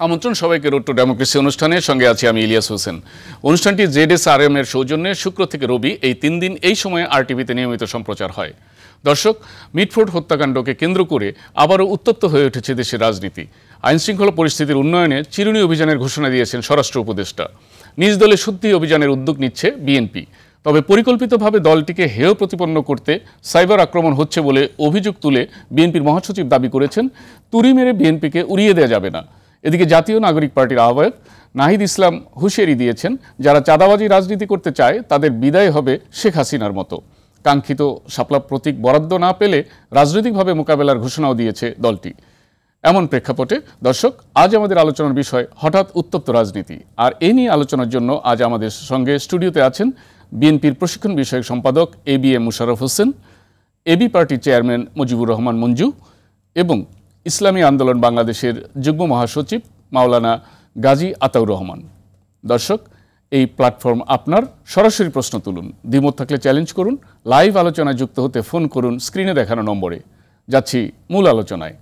আমন্ত্রণ সবাইকে road two democracy অনুষ্ঠানের সঙ্গে আছি আমি ইলিয়াস হোসেন। অনুষ্ঠানটি জেডএসআরএম এর সৌজন্যে শুক্র থেকে রবি এই 3 দিন এই সময়ে আরটিভিতে নিয়মিত সম্প্রচার হয়। দর্শক, মিটফোর্ড হত্যাকাণ্ডকে কেন্দ্র করে আবারও উত্তপ্ত হয়ে উঠেছে দেশের রাজনীতি। আইনশৃঙ্খলা পরিস্থিতির উন্নয়নে চিরুনি অভিযানের ঘোষণা দিয়েছেন স্বরাষ্ট্র উপদেষ্টা। নিজ দলে শুদ্ধি অভিযানের উদ্যোগ নিচ্ছে বিএনপি। তবে পরিকল্পিতভাবে দলটিকে হেয় প্রতিপন্ন করতে সাইবার আক্রমণ হচ্ছে বলে অভিযোগ তুলে বিএনপির মহাসচিব দাবি করেছেন, তুড়ি মেরে বিএনপিকে উড়িয়ে দেওয়া যাবে না। এদিকে জাতীয় নাগরিক পার্টির আহ্বায়ক নাহিদ ইসলাম হুঁশিয়ারি দিয়েছেন, যারা চাঁদাবাজি রাজনীতি করতে চায় তাদের বিদায় হবে শেখ হাসিনার মতো। কাঙ্ক্ষিত শাপলা প্রতীক বরাদ্দ না পেলে রাজনৈতিকভাবে মোকাবেলার ঘোষণাও দিয়েছে দলটি। এমন প্রেক্ষাপটে দর্শক, আজ আমাদের আলোচনার বিষয় হঠাৎ উত্তপ্ত রাজনীতি। আর এ নিয়ে আলোচনার জন্য আজ আমাদের সঙ্গে স্টুডিওতে আছেন বিএনপির প্রশিক্ষণ বিষয়ক সম্পাদক এবিএম মোশাররফ হোসেন, এবি পার্টির চেয়ারম্যান মুজিবুর রহমান মঞ্জু এবং ইসলামী আন্দোলন বাংলাদেশের যুগ্ম মহাসচিব মাওলানা গাজী আতাউর রহমান। দর্শক, এই প্ল্যাটফর্ম আপনার, সরাসরি প্রশ্ন তুলুন, দ্বিমত থাকলে চ্যালেঞ্জ করুন, লাইভ আলোচনায় যুক্ত হতে ফোন করুন স্ক্রিনে দেখানো নম্বরে। যাচ্ছি মূল আলোচনায়।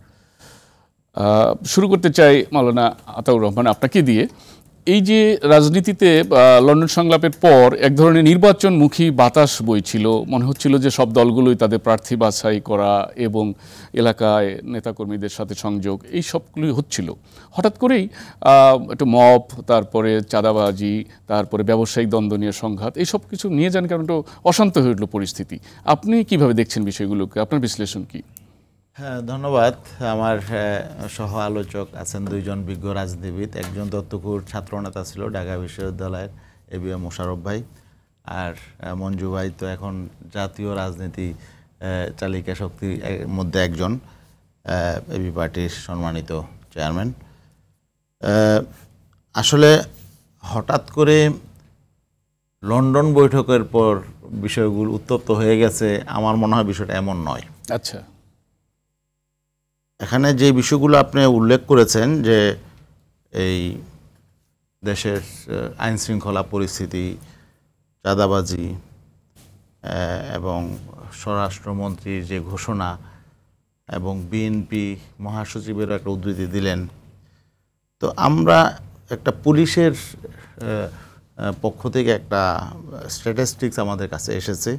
শুরু করতে চাই মাওলানা আতাউর রহমান আপনাকে দিয়ে। এই যে রাজনীতিতে লন্ডন সংলাপের পর এক ধরনের নির্বাচনমুখী বাতাস বইছিল, মনে হচ্ছিল যে সব দলগুলোই তাদের প্রার্থী বাছাই করা এবং এলাকায় নেতাকর্মীদের সাথে সংযোগ, এই সবগুলোই হচ্ছিল। হঠাৎ করেই একটু মব, তারপরে চাঁদাবাজি, তারপরে ব্যবসায়িক দ্বন্দ্ব নিয়ে সংঘাত, এই সব কিছু নিয়ে যান কারণ একটু অশান্ত হয়ে উঠল পরিস্থিতি। আপনি কিভাবে দেখছেন বিষয়গুলোকে? আপনার বিশ্লেষণ কি? হ্যাঁ, ধন্যবাদ। আমার সহ আলোচক আছেন দুইজন বিজ্ঞ রাজনীতিবিদ। একজন দত্তপুর ছাত্রনেতা ছিল ঢাকা বিশ্ববিদ্যালয়ের এবিএম মোশাররফ ভাই, আর মঞ্জু ভাই তো এখন জাতীয় রাজনীতি চালিকা শক্তির মধ্যে একজন, এবি পার্টির সম্মানিত চেয়ারম্যান। আসলে হঠাৎ করে লন্ডন বৈঠকের পর বিষয়গুলো উত্তপ্ত হয়ে গেছে, আমার মনে হয় বিষয়টা এমন নয়। আচ্ছা, এখানে যে বিষয়গুলো আপনি উল্লেখ করেছেন, যে এই দেশের আইনশৃঙ্খলা পরিস্থিতি, চাঁদাবাজি এবং স্বরাষ্ট্রমন্ত্রীর যে ঘোষণা এবং বিএনপি মহাসচিবেরও একটা উদ্ধৃতি দিলেন, তো আমরা একটা পুলিশের পক্ষ থেকে একটা স্ট্যাটিস্টিক্স আমাদের কাছে এসেছে।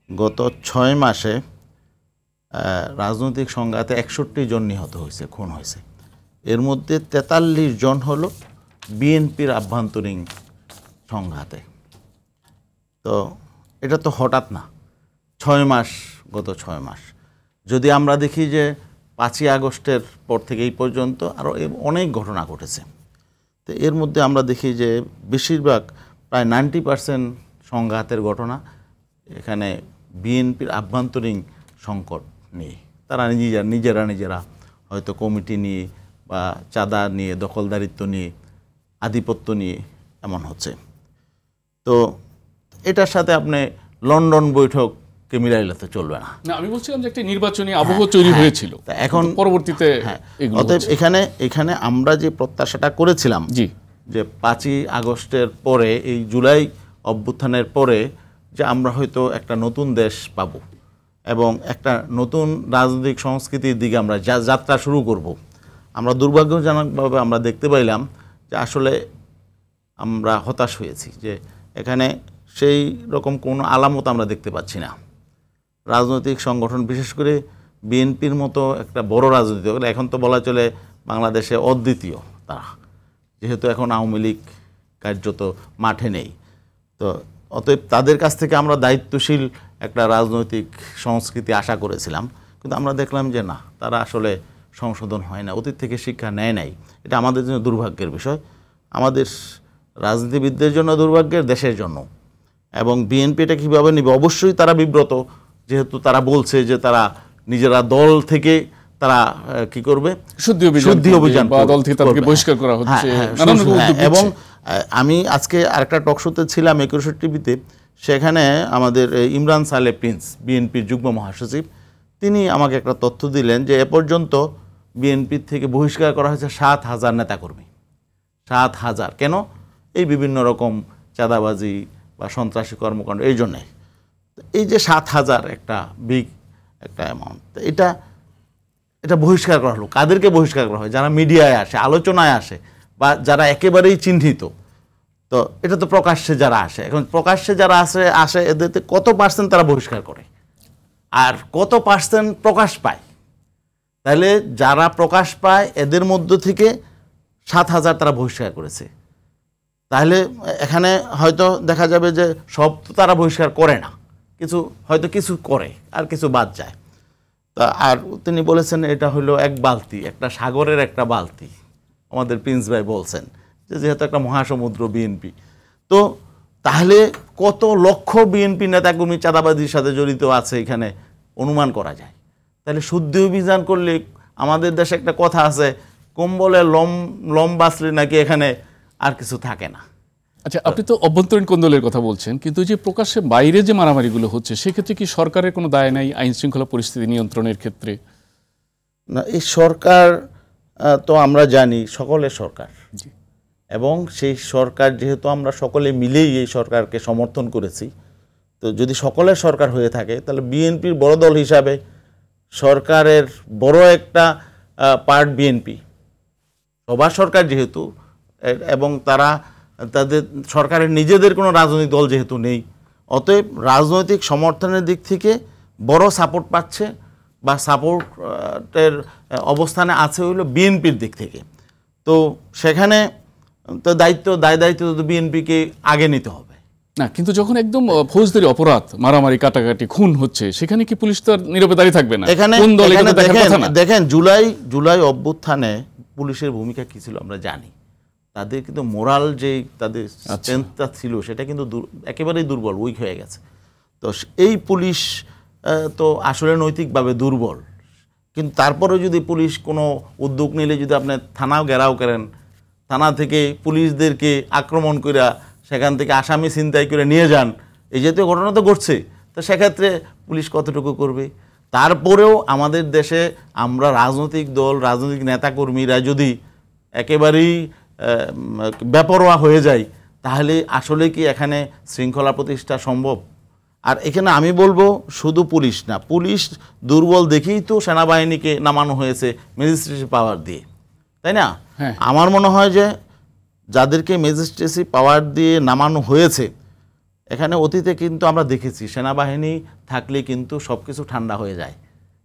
গত 6 মাসে রাজনৈতিক সংঘাতে 61 জন নিহত হয়েছে, খুন হয়েছে। এর মধ্যে 43 জন হলো বিএনপির আভ্যন্তরীণ সংঘাতে। তো এটা তো হঠাৎ না, 6 মাস, গত 6 মাস। যদি আমরা দেখি যে 5ই আগস্টের পর থেকে এই পর্যন্ত আরও অনেক ঘটনা ঘটেছে, তো এর মধ্যে আমরা দেখি যে বেশিরভাগ, প্রায় 90% সংঘাতের ঘটনা এখানে বিএনপির আভ্যন্তরীণ সংকট নিয়ে। তারা নিজেরা হয়তো কমিটি নিয়ে বা চাঁদা নিয়ে, দখলদারিত্ব নিয়ে, আধিপত্য নিয়ে এমন হচ্ছে। তো এটার সাথে আপনি লন্ডন বৈঠককে মিলাইলে তো চলবে না। আমি বলছিলাম যে একটা নির্বাচনী আবহ তৈরি হয়েছিল, এখন পরবর্তীতে অতএব এখানে আমরা যে প্রত্যাশাটা করেছিলাম যে 5ই আগস্টের পরে, এই জুলাই অভ্যুত্থানের পরে, যে আমরা হয়তো একটা নতুন দেশ পাব এবং একটা নতুন রাজনৈতিক সংস্কৃতির দিকে আমরা যাত্রা শুরু করব। আমরা দুর্ভাগ্যজনকভাবে আমরা দেখতে পাইলাম যে আসলে আমরা হতাশ হয়েছি, যে এখানে সেই রকম কোনো আলামত আমরা দেখতে পাচ্ছি না। রাজনৈতিক সংগঠন, বিশেষ করে বিএনপির মতো একটা বড় রাজনৈতিক, এখন তো বলা চলে বাংলাদেশে অদ্বিতীয় তারা, যেহেতু এখন আওয়ামী লীগ কার্যত মাঠে নেই। তো অতএব তাদের কাছ থেকে আমরা দায়িত্বশীল একটা রাজনৈতিক সংস্কৃতি আশা করেছিলাম, কিন্তু আমরা দেখলাম যে না, তারা আসলে সংশোধন হয় না, অতীত থেকে শিক্ষা নেয় নাই। এটা আমাদের জন্য দুর্ভাগ্যের বিষয়, আমাদের রাজনীতিবিদদের জন্য দুর্ভাগ্যের, দেশের জন্য। এবং বিএনপি এটা কীভাবে নেবে? অবশ্যই তারা বিব্রত, যেহেতু তারা বলছে যে তারা নিজেরা দল থেকে তারা কি করবে, শুদ্ধি অভিযান, দল থেকে তাদেরকে বহিষ্কার করা হচ্ছে। এবং আমি আজকে আরেকটা টকশোতে ছিলাম 21 টিভিতে, সেখানে আমাদের ইমরান সালে প্রিন্স, বিএনপির যুগ্ম মহাসচিব, তিনি আমাকে একটা তথ্য দিলেন যে এ পর্যন্ত বিএনপির থেকে বহিষ্কার করা হয়েছে 7,000 নেতাকর্মী। 7,000 কেন? এই বিভিন্ন রকম চাঁদাবাজি বা সন্ত্রাসী কর্মকাণ্ড, এই জন্যে। এই যে 7,000 একটা বিগ একটা অ্যামাউন্ট, এটা বহিষ্কার করা হলো। কাদেরকে বহিষ্কার করা হয়? যারা মিডিয়ায় আসে, আলোচনায় আসে, বা যারা একেবারেই চিহ্নিত, তো এটা তো প্রকাশ্যে যারা আসে, এখন প্রকাশ্যে যারা আসে এদেরতে কত পার্সেন্ট তারা বহিষ্কার করে আর কত পার্সেন্ট প্রকাশ পায়? তাহলে যারা প্রকাশ পায় এদের মধ্য থেকে 7,000 তারা বহিষ্কার করেছে। তাহলে এখানে হয়তো দেখা যাবে যে সব তো তারা বহিষ্কার করে না, হয়তো কিছু করে আর কিছু বাদ যায়। তা আর তিনি বলেছেন এটা হলো এক বালতি, একটা সাগরের একটা বালতি। আমাদের প্রিন্স ভাই বলছেন যে যেহেতু একটা মহাসমুদ্র বিএনপি, তো তাহলে কত লক্ষ বিএনপি নেতাকর্মী চাঁদাবাজির সাথে জড়িত আছে এখানে অনুমান করা যায়। তাহলে শুদ্ধি অভিযান করলে, আমাদের দেশে একটা কথা আছে, কম্বলে লম বাঁচলে নাকি এখানে আর কিছু থাকে না। আচ্ছা, আপনি তো অভ্যন্তরীণ কোন্দলের কথা বলছেন, কিন্তু যে প্রকাশ্যে বাইরে যে মারামারিগুলো হচ্ছে সেক্ষেত্রে কি সরকারের কোনো দায় নাই আইন শৃঙ্খলা পরিস্থিতি নিয়ন্ত্রণের ক্ষেত্রে? না, এই সরকার তো আমরা জানি সকলের সরকার, এবং সেই সরকার যেহেতু আমরা সকলে মিলেই এই সরকারকে সমর্থন করেছি, তো যদি সকলের সরকার হয়ে থাকে তাহলে বিএনপির বড় দল হিসাবে সরকারের বড় একটা পার্ট বিএনপি, সবার সরকার যেহেতু, এবং তাদের সরকারের নিজেদের কোনো রাজনৈতিক দল যেহেতু নেই, অতএব রাজনৈতিক সমর্থনের দিক থেকে বড় সাপোর্ট পাচ্ছে বা সাপোর্টের অবস্থানে আছে হইল বিএনপির দিক থেকে। তো সেখানে তো দায়িত্ব তো বিএনপিকে আগে নিতে হবে না, কিন্তু যখন একদম ফৌজদারি অপরাধ, মারামারি, কাটাকাটি, খুন হচ্ছে, সেখানে কি পুলিশ তো নীরবে দাঁড়িয়ে থাকবে না? এখানে দেখেন জুলাই অভ্যুত্থানে পুলিশের ভূমিকা কি ছিল আমরা জানি। তাদের কিন্তু মোরাল যে তাদের স্ট্রেংথটা ছিল সেটা কিন্তু একেবারেই দুর্বল, উইক হয়ে গেছে। তো এই পুলিশ তো আসলে নৈতিকভাবে দুর্বল, কিন্তু তারপরেও যদি পুলিশ কোনো উদ্যোগ নিলে, যদি আপনি থানাও ঘেরাও করেন, থানা থেকে পুলিশদেরকে আক্রমণ করে সেখান থেকে আসামি ছিনতাই করে নিয়ে যান, এই জাতীয় ঘটনা তো ঘটছে, তো সেক্ষেত্রে পুলিশ কতটুকু করবে? তারপরেও আমাদের দেশে আমরা রাজনৈতিক দল, রাজনৈতিক নেতাকর্মীরা যদি একেবারেই বেপরোয়া হয়ে যায়, তাহলে আসলে কি এখানে শৃঙ্খলা প্রতিষ্ঠা সম্ভব? আর এখানে আমি বলবো শুধু পুলিশ না, পুলিশ দুর্বল দেখেই তো সেনাবাহিনীকে নামানো হয়েছে ম্যাজিস্ট্রেসি পাওয়ার দিয়ে, তাই না? আমার মনে হয় যে যাদেরকে ম্যাজিস্ট্রেসি পাওয়ার দিয়ে নামানো হয়েছে, এখানে অতীতে কিন্তু আমরা দেখেছি সেনাবাহিনী থাকলে কিন্তু সব কিছু ঠান্ডা হয়ে যায়,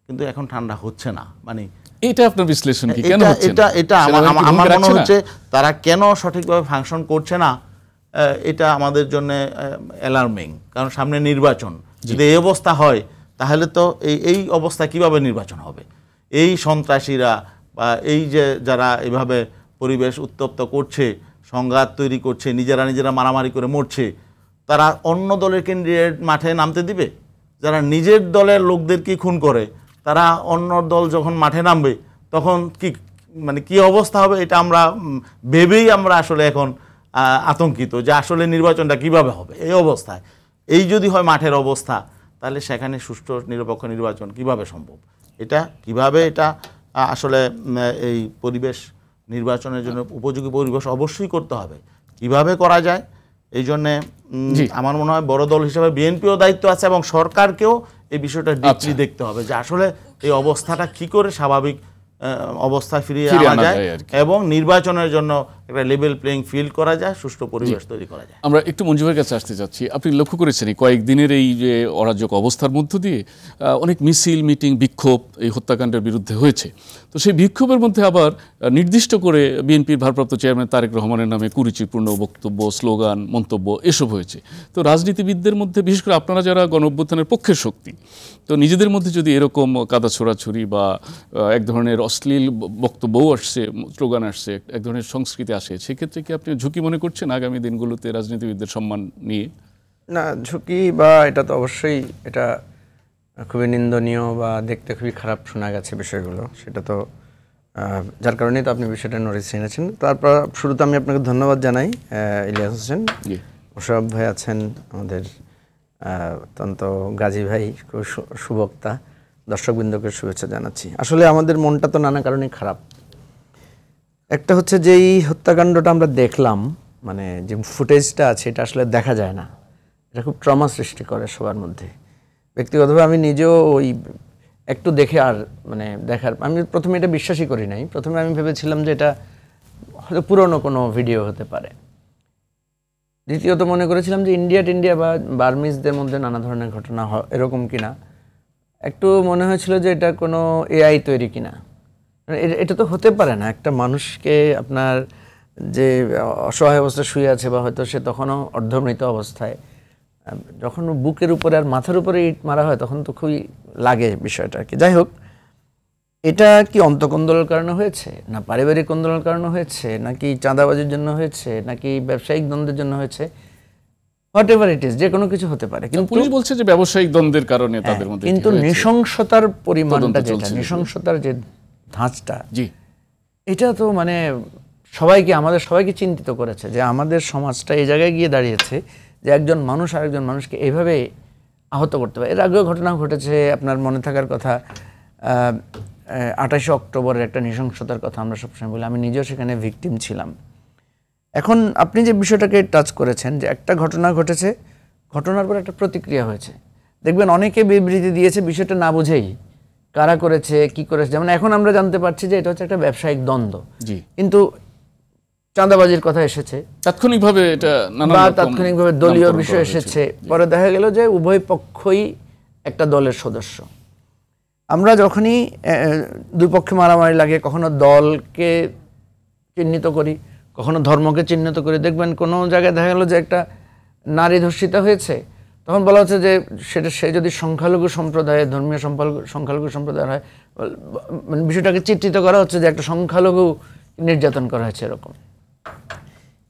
কিন্তু এখন ঠান্ডা হচ্ছে না। মানে এটা আপনার বিশ্লেষণ কি? কেন হচ্ছে না? এটা আমার মনে হচ্ছে তারা কেন সঠিকভাবে ফাংশন করছে না, এটা আমাদের জন্য অ্যালার্মিং। কারণ সামনে নির্বাচন, যদি এই অবস্থা হয় তাহলে তো এই অবস্থা কিভাবে নির্বাচন হবে? এই সন্ত্রাসীরা বা এই যে যারা এভাবে পরিবেশ উত্তপ্ত করছে, সংঘাত তৈরি করছে, নিজেরা মারামারি করে মরছে, তারা অন্য দলের ক্যান্ডিডেট মাঠে নামতে দিবে? যারা নিজের দলের লোকদেরকে খুন করে, তারা অন্য দল যখন মাঠে নামবে তখন কি অবস্থা হবে? এটা আমরা ভেবেই আমরা আসলে এখন আতঙ্কিত যে আসলে নির্বাচনটা কিভাবে হবে এই অবস্থায়। এই যদি হয় মাঠের অবস্থা, তাহলে সেখানে সুষ্ঠু নিরপেক্ষ নির্বাচন কিভাবে সম্ভব? এটা আসলে এই পরিবেশ নির্বাচনের জন্য উপযোগী পরিবেশ অবশ্যই করতে হবে। কিভাবে করা যায়, এই জন্যে আমার মনে হয় বড় দল হিসেবে বিএনপিও দায়িত্ব আছে, এবং সরকারকেও এই বিষয়টা ডিপলি দেখতে হবে যে আসলে এই অবস্থাটা কি করে স্বাভাবিক অবস্থায় ফিরিয়ে আনা যায় এবং নির্বাচনের জন্য একটা লেভেল প্লেইং ফিল্ড করা যায়, সুষ্ঠু পরিবেশ তৈরি করা যায়। আমরা একটু মঞ্জুরের কাছে আসতে যাচ্ছি। আপনি লক্ষ্য করেছেন এই কয়েকদিনের এই যে অরাজক অবস্থার মধ্য দিয়ে অনেক মিছিল, মিটিং, বিক্ষোভ এই হত্যাকাণ্ডের বিরুদ্ধে হয়েছে। তো সেই বিক্ষোভের মধ্যে আবার নির্দিষ্ট করে বিএনপির ভারপ্রাপ্ত চেয়ারম্যান তারেক রহমানের নামে কুরুচিপূর্ণ বক্তব্য, স্লোগান, মন্তব্য এসব হয়েছে। তো রাজনীতিবিদদের মধ্যে, বিশেষ করে আপনারা যারা গণ অভ্যুত্থানের পক্ষের শক্তি, তো নিজেদের মধ্যে যদি এরকম কাদা ছোড়াছুরি বা এক ধরনের অশ্লীল বক্তব্যও আসছে, স্লোগান আসছে, এক ধরনের সংস্কৃতি আসে, সেক্ষেত্রে কি আপনি ঝুঁকি মনে করছেন আগামী দিনগুলোতে রাজনীতিবিদদের সম্মান নিয়ে? না, ঝুঁকি বা এটা তো অবশ্যই, এটা খুবই নিন্দনীয় বা দেখতে খুবই খারাপ শোনা গেছে বিষয়গুলো, সেটা তো যার কারণেই তো আপনি বিষয়টা নোটিস এনেছেন। তারপর শুরুতে আমি আপনাকে ধন্যবাদ জানাই ইলিয়াস হোসেন, মোশাররফ ভাই আছেন আমাদের, অত্যন্ত গাজী ভাই সুবক্তা, দর্শকবৃন্দকে শুভেচ্ছা জানাচ্ছি। আসলে আমাদের মনটা তো নানা কারণে খারাপ। একটা হচ্ছে যে এই হত্যাকাণ্ডটা আমরা দেখলাম, মানে যে ফুটেজটা আছে এটা আসলে দেখা যায় না, এটা খুব ট্রমা সৃষ্টি করে সবার মধ্যে। ব্যক্তিগতভাবে আমি নিজেও ওই একটু দেখে আর মানে আমি প্রথমে এটা বিশ্বাসই করি নাই। প্রথমে আমি ভেবেছিলাম যে এটা হয়তো পুরনো কোনো ভিডিও হতে পারে। দ্বিতীয়ত মনে করেছিলাম যে ইন্ডিয়া বা বার্মিজদের মধ্যে নানা ধরনের ঘটনা এরকম কিনা। একটু মনে হয়েছিল যে এটা কোনো এআই তৈরি কিনা। এটা তো হতে পারে না। একটা মানুষকে আপনার যে অসহায় অবস্থায় শুয়ে আছে বা হয়তো সে তখনও অর্ধমৃত অবস্থায়, যখন বুকের উপরে আর মাথার উপরে ইট মারা হয় তখন তো খুবই লাগে বিষয়টা আর কি। যাই হোক, এটা কি অন্তঃকন্দলের কারণে হয়েছে, না পারিবারিক কন্দলের কারণে হয়েছে, নাকি চাঁদাবাজির জন্য হয়েছে, নাকি ব্যবসায়িক দ্বন্দ্বের জন্য হয়েছে, হোয়াট এভার ইট ইজ, যে কোনো কিছু হতে পারে। কিন্তু পুলিশ বলছে যে ব্যবসায়িক দ্বন্দ্বের কারণে তাদের মধ্যে, কিন্তু নৃশংসতার পরিমাণটা যেটা, নৃশংসতার যে ধাঁচটা, জি, এটা তো মানে আমাদের সবাইকে চিন্তিত করেছে যে আমাদের সমাজটা এই জায়গায় গিয়ে দাঁড়িয়েছে যে একজন মানুষ আরেকজন মানুষকে এইভাবে আহত করতে পারে। এর আগেও ঘটনা ঘটেছে, আপনার মনে থাকার কথা 28 অক্টোবরের একটা নৃশংসতার কথা আমরা সবসময় বলি, আমি নিজেও সেখানে ভিকটিম ছিলাম। এখন আপনি যে বিষয়টাকে টাচ করেছেন যে একটা ঘটনা ঘটেছে, ঘটনার পর একটা প্রতিক্রিয়া হয়েছে, দেখবেন অনেকে বিবৃতি দিয়েছে বিষয়টা না বুঝেই, কারা করেছে কি করেছে। যেমন এখন আমরা জানতে পারছি যে এটা হচ্ছে একটা ব্যবসায়িক দ্বন্দ্ব, কিন্তু চাঁদাবাজির কথা এসেছে তাৎক্ষণিকভাবে, এটা তাৎক্ষণিকভাবে দলীয় বিষয় এসেছে, পরে দেখা গেল যে উভয় পক্ষই একটা দলের সদস্য। আমরা যখনই দুই পক্ষে মারামারি লাগে, কখনো দলকে চিহ্নিত করি, কখনো ধর্মকে চিহ্নিত করি। দেখবেন কোনো জায়গায় দেখা গেল যে একটা নারী ধর্ষিতা হয়েছে, তখন বলা হচ্ছে যে সে যদি সংখ্যালঘু সম্প্রদায়ের, ধর্মীয় সংখ্যালঘু সম্প্রদায়ের হয়, মানে বিষয়টাকে চিত্রিত করা হচ্ছে যে একটা সংখ্যালঘু নির্যাতন করা হয়েছে এরকম।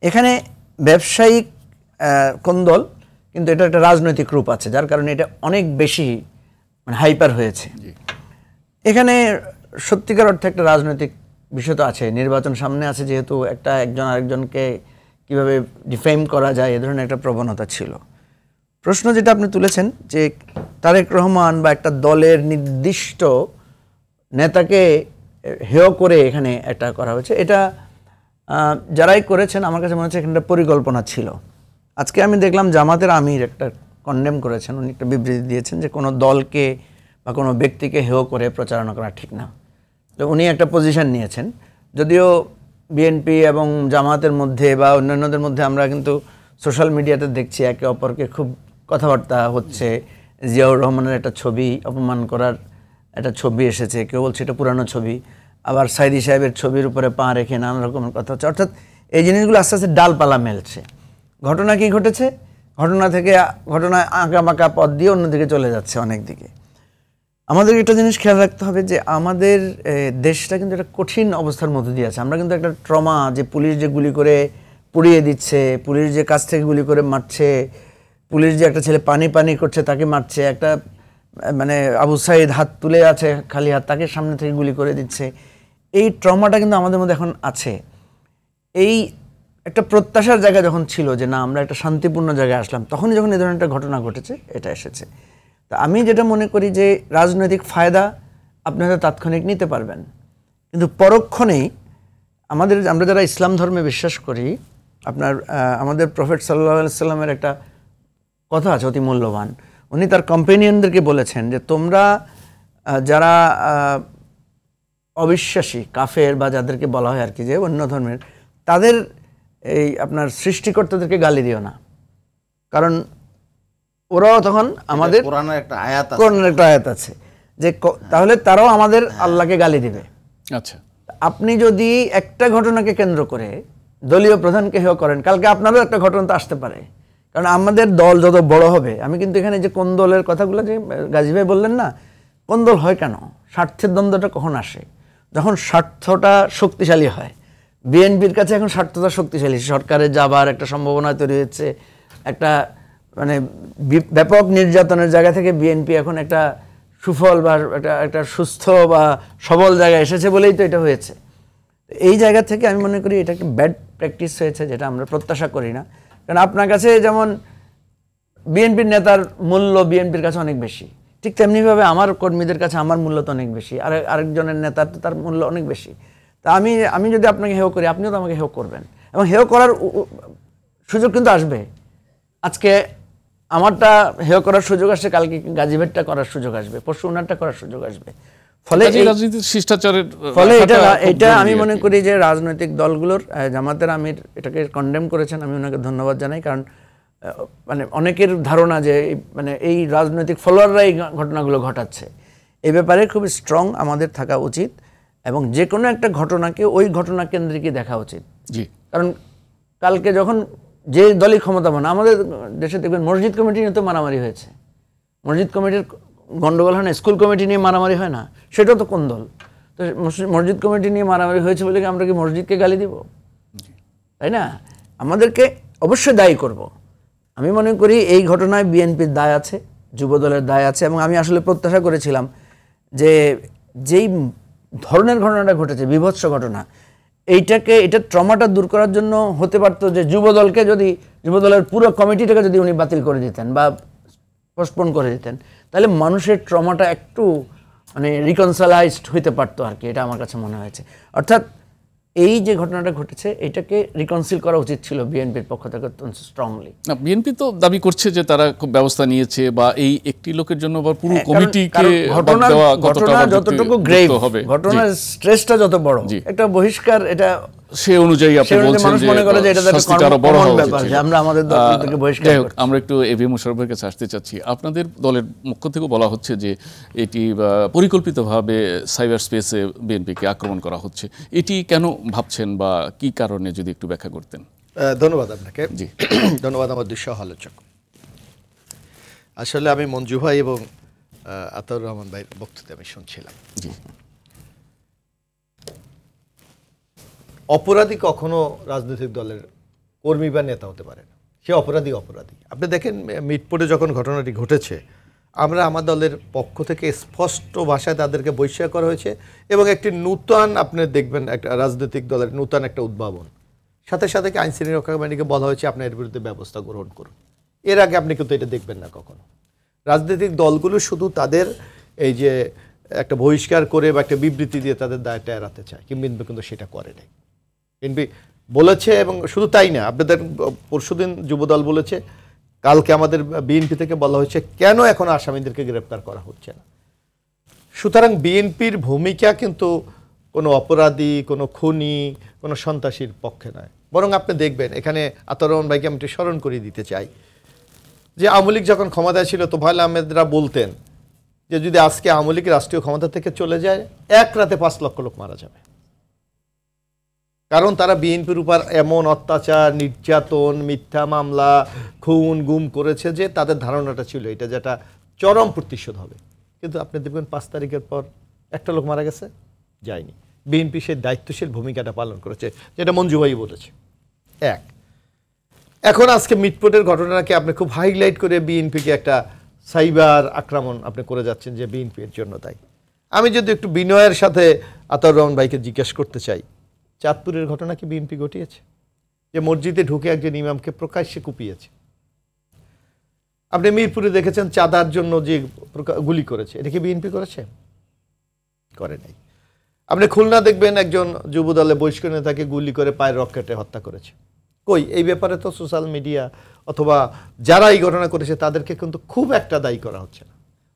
এখানে ব্যবসায়িক কোন্দল, কিন্তু এটা একটা রাজনৈতিক রূপ আছে, যার কারণে এটা অনেক বেশি মানে হাইপার হয়েছে। এখানে সত্যিকার অর্থে একটা রাজনৈতিক বিষয় তো আছে, নির্বাচন সামনে আছে, যেহেতু একজন আরেকজনকে কিভাবে ডিফেম করা যায় এ ধরনের একটা প্রবণতা ছিল। প্রশ্ন যেটা আপনি তুলেছেন যে তারেক রহমান বা একটা দলের নির্দিষ্ট নেতাকে হেয় করে এখানে এটা করা হয়েছে, এটা যারাই করেছেন আমার কাছে মনে হচ্ছে এখানে একটা পরিকল্পনা ছিল। আজকে আমি দেখলাম জামাতের আমির একটা কন্ডেম করেছেন, উনি একটা বিবৃতি দিয়েছেন যে কোনো দলকে বা কোনো ব্যক্তিকে হেয় করে প্রচারণা করা ঠিক না। তো উনি একটা পজিশন নিয়েছেন। যদিও বিএনপি এবং জামাতের মধ্যে বা অন্যান্যদের মধ্যে আমরা কিন্তু সোশ্যাল মিডিয়াতে দেখছি একে অপরকে খুব কথাবার্তা হচ্ছে। জিয়াউর রহমানের একটা ছবি অপমান করার একটা ছবি এসেছে, কেউ বলছে এটা পুরানো ছবি, আবার সাইদি সাহেবের ছবির উপরে পা রেখে নানা রকমের কথা হচ্ছে। অর্থাৎ এই জিনিসগুলো আস্তে আস্তে ডালপালা মেলছে। ঘটনা কি ঘটেছে, ঘটনা আঁকাবাঁকা পথ দিয়ে অন্যদিকে চলে যাচ্ছে অনেক দিকে। আমাদের একটা জিনিস খেয়াল রাখতে হবে যে আমাদের দেশটা কিন্তু একটা কঠিন অবস্থার মধ্যে দিয়ে আছে। আমরা কিন্তু একটা ট্রমা, যে পুলিশ যে গুলি করে পুড়িয়ে দিচ্ছে, পুলিশ যে কাছ থেকে গুলি করে মারছে, পুলিশ যে একটা ছেলে পানি করছে তাকে মারছে, একটা মানে আবু সাইদ হাত তুলে আছে খালি হাত, তাকে সামনে থেকে গুলি করে দিচ্ছে, এই ট্রমাটা কিন্তু আমাদের মধ্যে এখন আছে। এই একটা প্রত্যাশার জায়গা যখন ছিল যে না আমরা একটা শান্তিপূর্ণ জায়গায় আসলাম, তখনই যখন এই ধরনের একটা ঘটনা ঘটেছে এটা এসেছে। তা আমি যেটা মনে করি যে রাজনৈতিক ফায়দা আপনি হয়তো তাৎক্ষণিক নিতে পারবেন, কিন্তু পরক্ষণেই আমরা যারা ইসলাম ধর্মে বিশ্বাস করি, আমাদের প্রফেট সাল্লাল্লাহু আলাইহি সাল্লামের একটা কথা আছে অতি মূল্যবান। উনি তার কম্পেনিয়নদেরকে বলেছেন যে তোমরা যারা অবিশ্বাসী, কাফের বা যাদেরকে বলা হয় আর কি যে অন্য ধর্মের, তাদের এই আপনার সৃষ্টিকর্তাদেরকে গালি দিও না, কারণ ওরাও তখন আমাদের কোরআনের একটা আয়াত আছে যে তাহলে তারাও আমাদের আল্লাহকে গালি দিবে। আচ্ছা, আপনি যদি একটা ঘটনাকে কেন্দ্র করে দলীয় প্রধানকে হেয় করেন, কালকে আপনারও একটা ঘটনা তো আসতে পারে। কারণ আমাদের দল যত বড় হবে, আমি কিন্তু এখানে যে কোন দলের কথাগুলো যে গাজী ভাই বললেন না, কোন দল হয় কেন, স্বার্থের দ্বন্দ্বটা কখন আসে, যখন স্বার্থটা শক্তিশালী হয়। বিএনপির কাছে এখন স্বার্থটা শক্তিশালী, সরকারে যাবার একটা সম্ভাবনা তৈরি হচ্ছে, একটা মানে ব্যাপক নির্যাতনের জায়গা থেকে বিএনপি এখন একটা সুফল বা একটা সুস্থ বা সবল জায়গায় এসেছে বলেই তো এটা হয়েছে। এই জায়গা থেকে আমি মনে করি এটা একটা ব্যাড প্র্যাকটিস হয়েছে, যেটা আমরা প্রত্যাশা করি না। কারণ আপনার কাছে যেমন বিএনপির নেতার মূল্য বিএনপির কাছে অনেক বেশি, ঠিক তেমনিভাবে আমার কর্মীদের কাছে আমার মূল্য তো অনেক বেশি, আরেকজনের নেতার তো তার মূল্য অনেক বেশি। তা আমি যদি আপনাকে হেয় করি, আপনিও তো আমাকে হেয় করবেন, এবং হেয় করার সুযোগ কিন্তু আসবে। আজকে আমারটা হেয় করার সুযোগ আসছে, কালকে গাজীবেরটা করার সুযোগ আসবে, পরশু ওনারটা করার সুযোগ আসবে। ফলে রাজনীতির শিষ্টাচারের ফলে এটা আমি মনে করি যে রাজনৈতিক দলগুলোর, জামাতের আমির এটাকে কন্ডেম করেছেন, আমি ওনাকে ধন্যবাদ জানাই। কারণ মানে অনেকের ধারণা যে মানে এই রাজনৈতিক ফলোয়াররা এই ঘটনাগুলো ঘটাচ্ছে, এই ব্যাপারে খুব স্ট্রং আমাদের থাকা উচিত এবং যে কোনো একটা ঘটনাকে ওই ঘটনা কেন্দ্রিকই দেখা উচিত। কারণ কালকে যখন যে দলই ক্ষমতাবান, আমাদের দেশে দেখবেন মসজিদ কমিটি নিয়ে তো মারামারি হয়েছে, মসজিদ কমিটির গন্ডগোল হয় না, স্কুল কমিটি নিয়ে মারামারি হয় না, সেটা তো কোন দল? তো মসজিদ কমিটি নিয়ে মারামারি হয়েছে বলে কি আমরা কি মসজিদকে গালি দিব? তাই না? আমাদেরকে অবশ্যই দায়ী করব। আমি মনে করি এই ঘটনায় বিএনপির দায় আছে, যুবদলের দায় আছে, এবং আমি আসলে প্রত্যাশা করেছিলাম যে যেই ধরনের ঘটনাটা ঘটেছে, বিভৎস ঘটনা, এটার ট্রমাটা দূর করার জন্য হতে পারতো যে যুবদলের পুরো কমিটিটাকে যদি উনি বাতিল করে দিতেন বা পোস্টপোন করে দিতেন, তাহলে মানুষের ট্রমাটা একটু মানে রিকনসাইলাইজড হইতে পারতো আর কি, এটা আমার কাছে মনে হয়েছে। অর্থাৎ এই যে ঘটনাটা ঘটেছে এটাকে রিকনসিল করা উচিত ছিল বিএনপির পক্ষ থেকে অত্যন্ত স্ট্রংলি। না, বিএনপি তো দাবি করছে যে তারা খুব ব্যবস্থা নিয়েছে, বা এই একটি লোকের জন্য বা পুরো কমিটিকে ঘটনা যতটুকু গ্রেভ হবে, ঘটনার স্ট্রেসটা যত বড়, একটা বহিষ্কার এটা সেই অনুযায়ী আপনি বলছেন যে শাস্তিটা আরো বড় হওয়া উচিত ছিল। আমরা আমাদের দল থেকে বহিষ্কার করছি। আমরা একটু এভি মোশাররফের কাছে আসতে চাচ্ছি। আপনাদের দলের পক্ষ থেকে বলা হচ্ছে যে এটি পরিকল্পিতভাবে সাইবার স্পেসে বিএনপিকে আক্রমণ করা হচ্ছে, এটি কেন ভাবছেন বা কি কারণে যদি একটু ব্যাখ্যা করতেন? ধন্যবাদ আপনাকে। জি, ধন্যবাদ আমার দুই সহ আলোচক। আসলে আমি মঞ্জু ভাই এবং আতাউর রহমান ভাইয়ের বক্তব্য আমি শুনছিলাম। জি, অপরাধী কখনো রাজনৈতিক দলের কর্মী বা নেতা হতে পারে না, সে অপরাধী। আপনি দেখেন মিটপুরে যখন ঘটনাটি ঘটেছে, আমরা আমার দলের পক্ষ থেকে স্পষ্ট ভাষায় তাদেরকে বহিষ্কার করা হয়েছে এবং একটি নূতন, আপনি দেখবেন একটা রাজনৈতিক দলের নূতন একটা উদ্ভাবন, সাথে সাথে আইন শৃঙ্খলা বাহিনীকে বলা হয়েছে আপনি এর বিরুদ্ধে ব্যবস্থা গ্রহণ করুন। এর আগে আপনি কিন্তু এটা দেখবেন না কখনো। রাজনৈতিক দলগুলো শুধু তাদের এই যে একটা বহিষ্কার করে বা একটা বিবৃতি দিয়ে তাদের দায়টা এড়াতে চায়, কিন্তু সেটা করে নাই। বিএনপি বলেছে, এবং শুধু তাই না, আপনাদের পরশুদিন যুবদল বলেছে, কালকে আমাদের বিএনপি থেকে বলা হয়েছে কেন এখন আসামিদেরকে গ্রেপ্তার করা হচ্ছে না। সুতরাং বিএনপির ভূমিকা কিন্তু কোনো অপরাধী, কোনো খুনি, কোনো সন্ত্রাসীর পক্ষে নয়, বরং আপনি দেখবেন এখানে আতাউর রহমান ভাইকে আমি একটু স্মরণ করিয়ে দিতে চাই যে আওয়ামী লীগ যখন ক্ষমতায় ছিল তোফায়েল আহমেদরা বলতেন যে যদি আজকে আওয়ামী লীগ রাষ্ট্রীয় ক্ষমতা থেকে চলে যায়, এক রাতে 5 লক্ষ লোক মারা যাবে। কারণ তারা বিএনপির উপর এমন অত্যাচার, নির্যাতন, মিথ্যা মামলা, খুন গুম করেছে যে তাদের ধারণাটা ছিল এটা যেটা চরম প্রতিশোধ হবে। কিন্তু আপনি দেখবেন 5 তারিখের পর একটা লোক মারা গেছে, যায়নি। বিএনপি সেই দায়িত্বশীল ভূমিকাটা পালন করেছে, যেটা মঞ্জু ভাই বলেছে। এখন আজকে মিটপুরের ঘটনাকে আপনি খুব হাইলাইট করে বিএনপিকে একটা সাইবার আক্রমণ আপনি করে যাচ্ছেন যে বিএনপি এর জন্য দায়ী। আমি যদি একটু বিনয়ের সাথে আতাউর রহমান ভাইকে জিজ্ঞেস করতে চাই, চাঁদপুরের ঘটনা কি বিএনপি ঘটিয়েছে? যে মসজিদে ঢুকে একজন ইমামকে প্রকাশ্যে কুপিয়েছে। আপনি মিরপুরে দেখেছেন চাঁদার জন্য যে গুলি করেছে, এটা কি বিএনপি করেছে? করে নাই। আপনি খুলনা দেখবেন একজন যুবদলে বহিষ্কার নেতাকে গুলি করে পায়ের রক কেটে হত্যা করেছে। কই এই ব্যাপারে তো সোশ্যাল মিডিয়া অথবা যারা এই ঘটনা করেছে তাদেরকে কিন্তু খুব একটা দায়ী করা হচ্ছে না,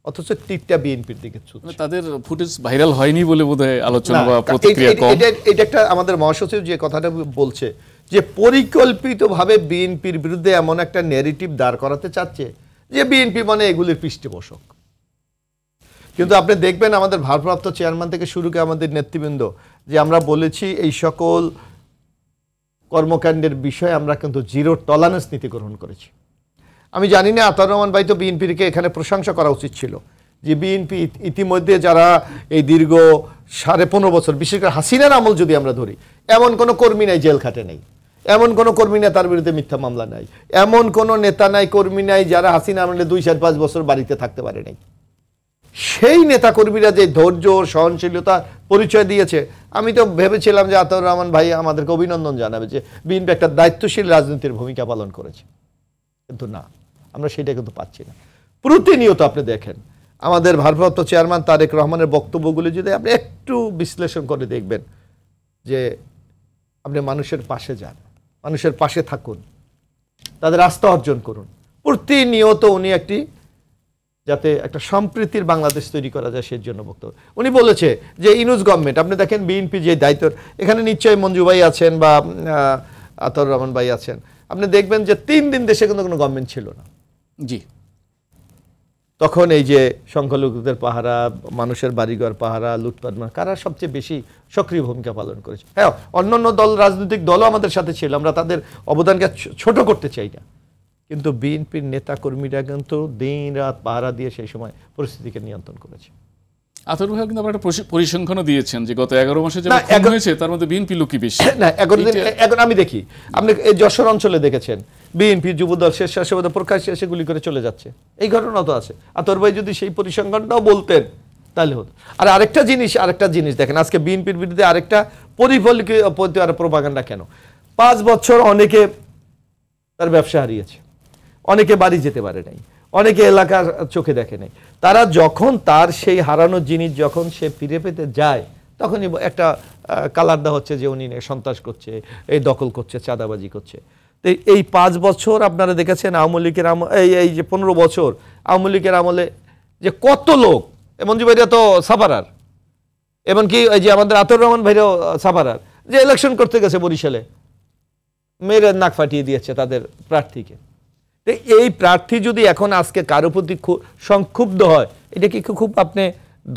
অথচ তীরটা বিএনপির দিকে ছুটছে। তাদের ফুটেজ ভাইরাল হয়নি বলে বোধহয় আলোচনা বা প্রতিক্রিয়া কম। এটা একটা আমাদের মহাসচিব যে কথাটা বলছে যে পরিকল্পিতভাবে বিএনপির বিরুদ্ধে এমন একটা ন্যারেটিভ দাঁড় করাতে চাচ্ছে যে বিএনপি মানে এগুলির পৃষ্ঠপোষক। কিন্তু আপনি দেখবেন আমাদের ভারপ্রাপ্ত চেয়ারম্যান থেকে শুরু করে আমাদের নেতৃবৃন্দ যে আমরা বলেছি এই সকল কর্মকাণ্ডের বিষয়ে আমরা কিন্তু জিরো টলারেন্স নীতি গ্রহণ করেছি। আমি জানি না আতাউর রহমান ভাই তো বিএনপিকে এখানে প্রশংসা করা উচিত ছিল যে বিএনপি ইতিমধ্যে যারা এই দীর্ঘ 15.5 বছর, বিশেষ করে হাসিনার আমল যদি আমরা ধরি, এমন কোনো কর্মী নাই জেল খাটে নেই, এমন কোনো কর্মী নেই তার বিরুদ্ধে মিথ্যা মামলা নাই, এমন কোনো নেতা নাই কর্মী নাই যারা হাসিনা আমলে 2-4-5 বছর বাড়িতে থাকতে পারে নাই। সেই নেতাকর্মীরা যে ধৈর্য সহনশীলতা পরিচয় দিয়েছে, আমি তো ভেবেছিলাম যে আতাউর রহমান ভাই আমাদেরকে অভিনন্দন জানাবে যে বিএনপি একটা দায়িত্বশীল রাজনীতির ভূমিকা পালন করেছে, কিন্তু না, আমরা সেটা কিন্তু পাচ্ছি না। প্রতিনিয়ত আপনি দেখেন আমাদের ভারপ্রাপ্ত চেয়ারম্যান তারেক রহমানের বক্তব্যগুলি যদি আপনি একটু বিশ্লেষণ করে দেখবেন যে আপনি মানুষের পাশে যান, মানুষের পাশে থাকুন, তাদের আস্থা অর্জন করুন। প্রতিনিয়ত উনি একটি যাতে একটা সম্প্রীতির বাংলাদেশ তৈরি করা যায় সেই জন্য বক্তব্য উনি বলেছে যে ইউনূস গভর্নমেন্ট, আপনি দেখেন বিএনপি যে দায়িত্ব, এখানে নিশ্চয়ই মঞ্জু ভাই আছেন বা আতাউর রহমান ভাই আছেন, আপনি দেখবেন যে 3 দিন দেশে কিন্তু কোনো গভর্নমেন্ট ছিল না। জি, তখন এই যে সংখ্যালঘুদের পাহারা, মানুষের বাড়িঘর পাহারা, লুটপাট, কারা সবচেয়ে বেশি সক্রিয় ভূমিকা পালন করেছে? হ্যাঁ, অন্যান্য দল, রাজনৈতিক দলও আমাদের সাথে ছিল, আমরা তাদের অবদানকে ছোট করতে চাই না, কিন্তু বিএনপির নেতা কর্মীরা কিন্তু দিন রাত পাহারা দিয়ে সেই সময় পরিস্থিতিকে নিয়ন্ত্রণ করেছে। আতর ভাই কিন্তু একটা পরিসংখ্যানও দিয়েছেন যে গত 11 মাসে যে খুন হয়েছে তার মধ্যে বিএনপি লোকই বেশি। না, এখন আমি দেখি, আপনি এই যশোর অঞ্চলে দেখেছেন বিএনপি যুবদল স্বেচ্ছাসেবকদের প্রকাশ্যে এসে গুলি করে চলে যাচ্ছে, এই ঘটনা তো আছে। আতর ভাই যদি সেই পরিসংখ্যানটাও বলতেন তাহলে হতো। আর আরেকটা জিনিস দেখেন, আজকে বিএনপির বিরুদ্ধে আরেকটা পরিফলিত প্রপাগান্ডা কেন? 5 বছর অনেকে তার ব্যবসা হারিয়েছে, অনেকে বাড়ি যেতে পারে নাই, অনেকে এলাকার চোখে দেখে নাই। তারা যখন তার সেই হারানো জিনিস যখন সে ফিরে পেতে যায়, তখনই একটা কালার দেওয়া হচ্ছে যে উনি সন্ত্রাস করছে, এই দখল করছে, চাঁদাবাজি করছে। তো এই 5 বছর আপনারা দেখেছেন আওয়ামী লীগের এই যে 15 বছর আওয়ামী লীগের আমলে যে কত লোক, মঞ্জু ভাইরা তো সাপারার, এমনকি এই যে আমাদের আতর রহমান ভাইরাও সাপারার, যে ইলেকশন করতে গেছে বরিশালে, মেয়েরা নাক ফাটিয়ে দিয়েছে তাদের প্রার্থীকে। এই প্রার্থী যদি এখন আজকে কারো প্রতি সংক্ষুব্ধ হয়, এটা কি খুব আপনি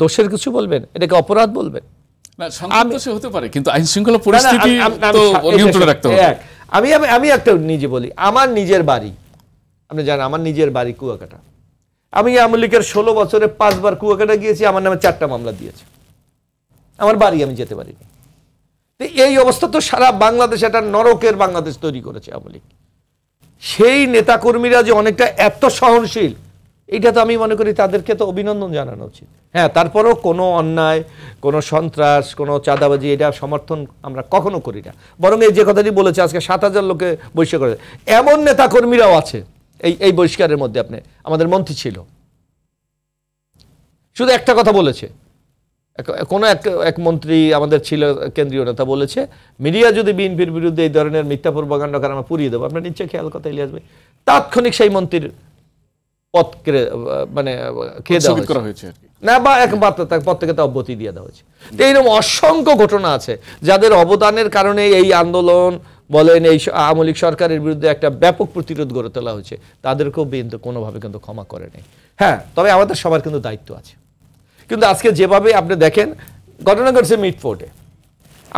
দোষের কিছু বলবেন? এটাকে অপরাধ বলবেন? না, সংক্ষুব্ধ সে হতে পারে, কিন্তু আইন শৃঙ্খলা পরিস্থিতি তো নিয়ন্ত্রণে রাখতে হবে। আমি একটা নিজে বলি, আমার নিজের বাড়ি, আপনি জানেন আমার নিজের বাড়ি কুয়াকাটা। আমি আওয়ামী লীগের 16 বছরে 5 বার কুয়াকাটা গিয়েছি, আমার নামে 4টা মামলা দিয়েছে। আমার বাড়ি আমি যেতে পারিনি। এই অবস্থা তো সারা বাংলাদেশ একটা নরকের বাংলাদেশ তৈরি করেছে আওয়ামী লীগ। সেই নেতাকর্মীরা যে অনেকটা এত সহনশীল, এটা তো আমি মনে করি তাদেরকে তো অভিনন্দন জানানো উচিত। হ্যাঁ, তারপরেও কোনো অন্যায়, কোনো সন্ত্রাস, কোনো চাঁদাবাজি এটা সমর্থন আমরা কখনো করি না। বরং এই যে কথাটি বলেছে আজকে 7000 লোকে বহিষ্কার করে, এমন নেতাকর্মীরাও আছে এই বহিষ্কারের মধ্যে। আপনি আমাদের মন্ত্রী ছিল, শুধু একটা কথা বলেছে, কোনো এক মন্ত্রী আমাদের ছিল কেন্দ্রীয় নেতা, বলেছে মিডিয়া যদি বিএনপির বিরুদ্ধে এই ধরনের মিথ্যা প্রপাগান্ডা করে আমরা পুড়িয়ে দেবো। আপনার নিশ্চয়ই খেয়াল কথা ইলিয়াস ভাই, তাৎক্ষণিক সেই মন্ত্রীর পদ মানে খেয়ে দেওয়া হয়েছে না, বা একমাত্র তার পদ থেকে অব্যাহতি দিয়ে দেওয়া হয়েছে। তো এইরকম অসংখ্য ঘটনা আছে যাদের অবদানের কারণে এই আন্দোলন বলেন, এই আওয়ামী লীগ সরকারের বিরুদ্ধে একটা ব্যাপক প্রতিরোধ গড়ে তোলা হয়েছে, তাদেরকেও বিএনপি কোনোভাবে কিন্তু ক্ষমা করে নেই। হ্যাঁ, তবে আমাদের সবার কিন্তু দায়িত্ব আছে। কিন্তু আজকে যেভাবে আপনি দেখেন ঘটনা ঘটছে মিটফোর্টে,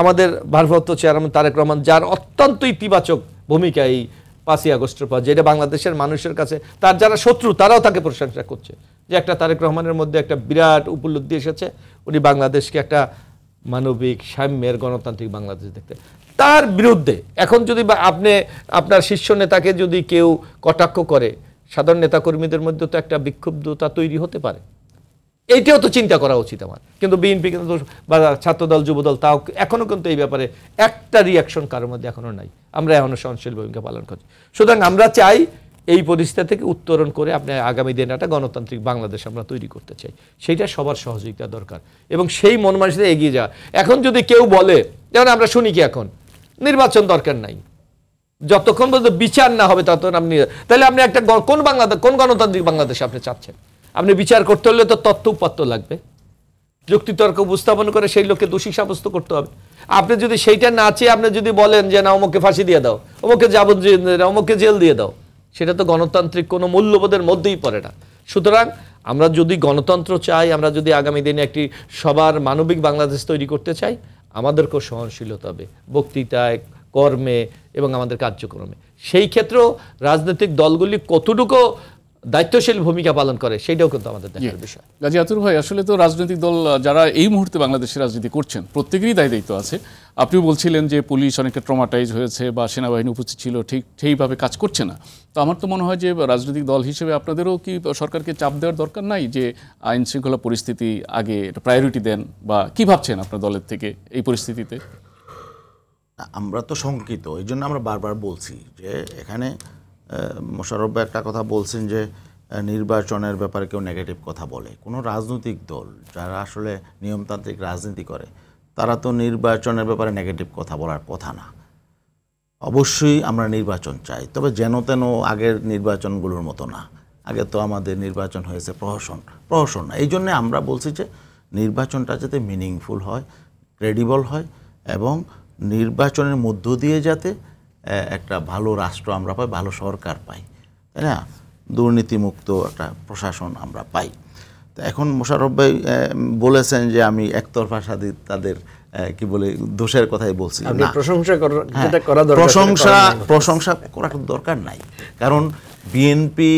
আমাদের ভারপ্রাপ্ত চেয়ারম্যান তারেক রহমান, যার অত্যন্ত ইতিবাচক ভূমিকা এই 5ই আগস্টের পর, যেটা বাংলাদেশের মানুষের কাছে, তার যারা শত্রু তারাও তাকে প্রশংসা করছে যে একটা তারেক রহমানের মধ্যে একটা বিরাট উপলব্ধি এসেছে, উনি বাংলাদেশকে একটা মানবিক, সাম্যের, গণতান্ত্রিক বাংলাদেশ দেখতে। তার বিরুদ্ধে এখন যদি আপনার শীর্ষ নেতাকে যদি কেউ কটাক্ষ করে, সাধারণ নেতাকর্মীদের মধ্যে তো একটা বিক্ষুব্ধতা তৈরি হতে পারে। এইটাও তো চিন্তা করা উচিত আমার। কিন্তু বিএনপি কিন্তু বা ছাত্রদল, যুবদল, তাও এখনো কিন্তু এই ব্যাপারে একটা রিয়াকশন কারোর মধ্যে এখনো নাই। আমরা এখনো সহনশীল ভূমিকা পালন করছি। সুতরাং আমরা চাই এই পরিস্থিতি থেকে উত্তরণ করে আপনি আগামী দিনে একটা গণতান্ত্রিক বাংলাদেশ আমরা তৈরি করতে চাই। সেইটা সবার সহযোগিতা দরকার এবং সেই মন মানসিকতা এগিয়ে যাওয়া। এখন যদি কেউ বলে, যেমন আমরা শুনি কি এখন নির্বাচন দরকার নাই, যতক্ষণ পর্যন্ত বিচার না হবে ততক্ষণ আপনি, তাহলে আপনি একটা কোন গণতান্ত্রিক বাংলাদেশ আপনি চাচ্ছেন? আপনি বিচার করতে হলে তো তথ্য উপাত্ত লাগবে, যুক্তিতর্ক উপস্থাপন করে সেই লোককে দোষী সাব্যস্ত করতে হবে। আপনি যদি সেইটা না চেয়ে আপনি যদি বলেন যে না অমুককে ফাঁসি দিয়ে দাও, অমুককে যাবজ্জীবন, অমুককে জেল দিয়ে দাও, সেটা তো গণতান্ত্রিক কোনো মূল্যবোধের মধ্যেই পড়ে না। সুতরাং আমরা যদি গণতন্ত্র চাই, আমরা যদি আগামী দিনে একটি সবার মানবিক বাংলাদেশ তৈরি করতে চাই, আমাদেরকেও সহনশীল হতে হবে বক্তৃতায়, কর্মে এবং আমাদের কার্যক্রমে। সেই ক্ষেত্রেও রাজনৈতিক দলগুলি কতটুকু দায়িত্বশীল ভূমিকা পালন করে সেটাও কিন্তু আমাদের দেখার বিষয়। গাজী আতুর ভাই, আসলে তো রাজনৈতিক দল যারা এই মুহূর্তে বাংলাদেশের রাজনীতি করছেন প্রত্যেকেরই দায়িত্ব আছে। আপনিও বলছিলেন যে পুলিশ অনেকটা ট্রমাটাইজ হয়েছে বা সেনাবাহিনী উপস্থিত ছিল, সেইভাবে কাজ করছে না। তো আমার তো মনে হয় যে রাজনৈতিক দল হিসেবে আপনাদেরও কি সরকারকে চাপ দেওয়ার দরকার নাই যে আইন শৃঙ্খলা পরিস্থিতি আগে প্রায়োরিটি দেন, বা কি ভাবছেন আপনার দলের থেকে এই পরিস্থিতিতে? আমরা তো শঙ্কিত, এই জন্য আমরা বারবার বলছি যে এখানে মোশাররফ ভাই একটা কথা বলছেন যে নির্বাচনের ব্যাপারে কেউ নেগেটিভ কথা বলে। কোনো রাজনৈতিক দল যারা আসলে নিয়মতান্ত্রিক রাজনীতি করে তারা তো নির্বাচনের ব্যাপারে নেগেটিভ কথা বলার কথা না। অবশ্যই আমরা নির্বাচন চাই, তবে যেন তেন আগের নির্বাচনগুলোর মতো না। আগে তো আমাদের নির্বাচন হয়েছে প্রহসন না। এই জন্য আমরা বলছি যে নির্বাচনটা যাতে মিনিংফুল হয়, ক্রেডিবল হয় এবং নির্বাচনের মধ্য দিয়ে যাতে একটা ভালো রাষ্ট্র আমরা পাই, ভালো সরকার পাই, তাই না, দুর্নীতিমুক্ত একটা প্রশাসন আমরা পাই। তো এখন মোশাররফ ভাই বলেছেন যে আমি একতরফা তাদের কি বলে দোষের কথাই বলছি। প্রশংসা করার দরকার নাই, কারণ বিএনপি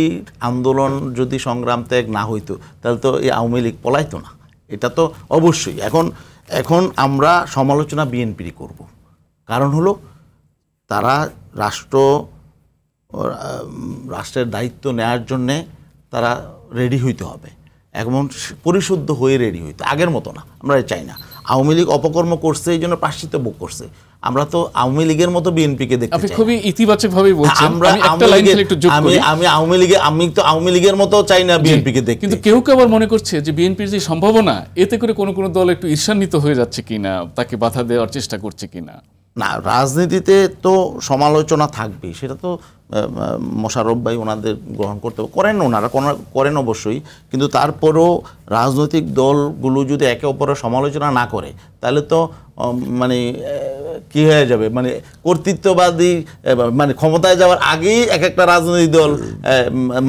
আন্দোলন যদি সংগ্রাম ত্যাগ না হইতো তাহলে তো এই আওয়ামী লীগ পলাইতো না, এটা তো অবশ্যই। এখন আমরা সমালোচনা বিএনপির করব, কারণ হলো তারা রাষ্ট্রের দায়িত্ব নেওয়ার জন্যে তারা রেডি হইতে হবে, এখন পরিশুদ্ধ হয়ে রেডি হইতে, আগের মতো না। আমরা চাই না আওয়ামী লীগ অপকর্ম করছে, এই জন্য প্রায়শ্চিত্ত ভোগ করছে। আমরা তো আওয়ামী লীগের মতো বিএনপিকে দেখতে চাই। খুবই ইতিবাচকভাবে বলছেন। আমি তো আওয়ামী লীগের মতো চাই না বিএনপিকে দেখতে। কিন্তু কেউ কেউ আবার মনে করছে যে বিএনপির যে সম্ভাবনা, এতে করে কোনো কোনো দল একটু ঈর্ষান্বিত হয়ে যাচ্ছে কিনা, তাকে বাধা দেওয়ার চেষ্টা করছে কিনা। না, রাজনীতিতে তো সমালোচনা থাকবেই, সেটা তো মোশাররফ ভাই ওনাদের গ্রহণ করতে করেন, ওনারা করেন অবশ্যই, কিন্তু তারপরও রাজনৈতিক দলগুলো যদি একে অপরের সমালোচনা না করে তাহলে তো মানে কি হয়ে যাবে, মানে কর্তৃত্ববাদী, মানে ক্ষমতায় যাওয়ার আগেই এক একটা রাজনৈতিক দল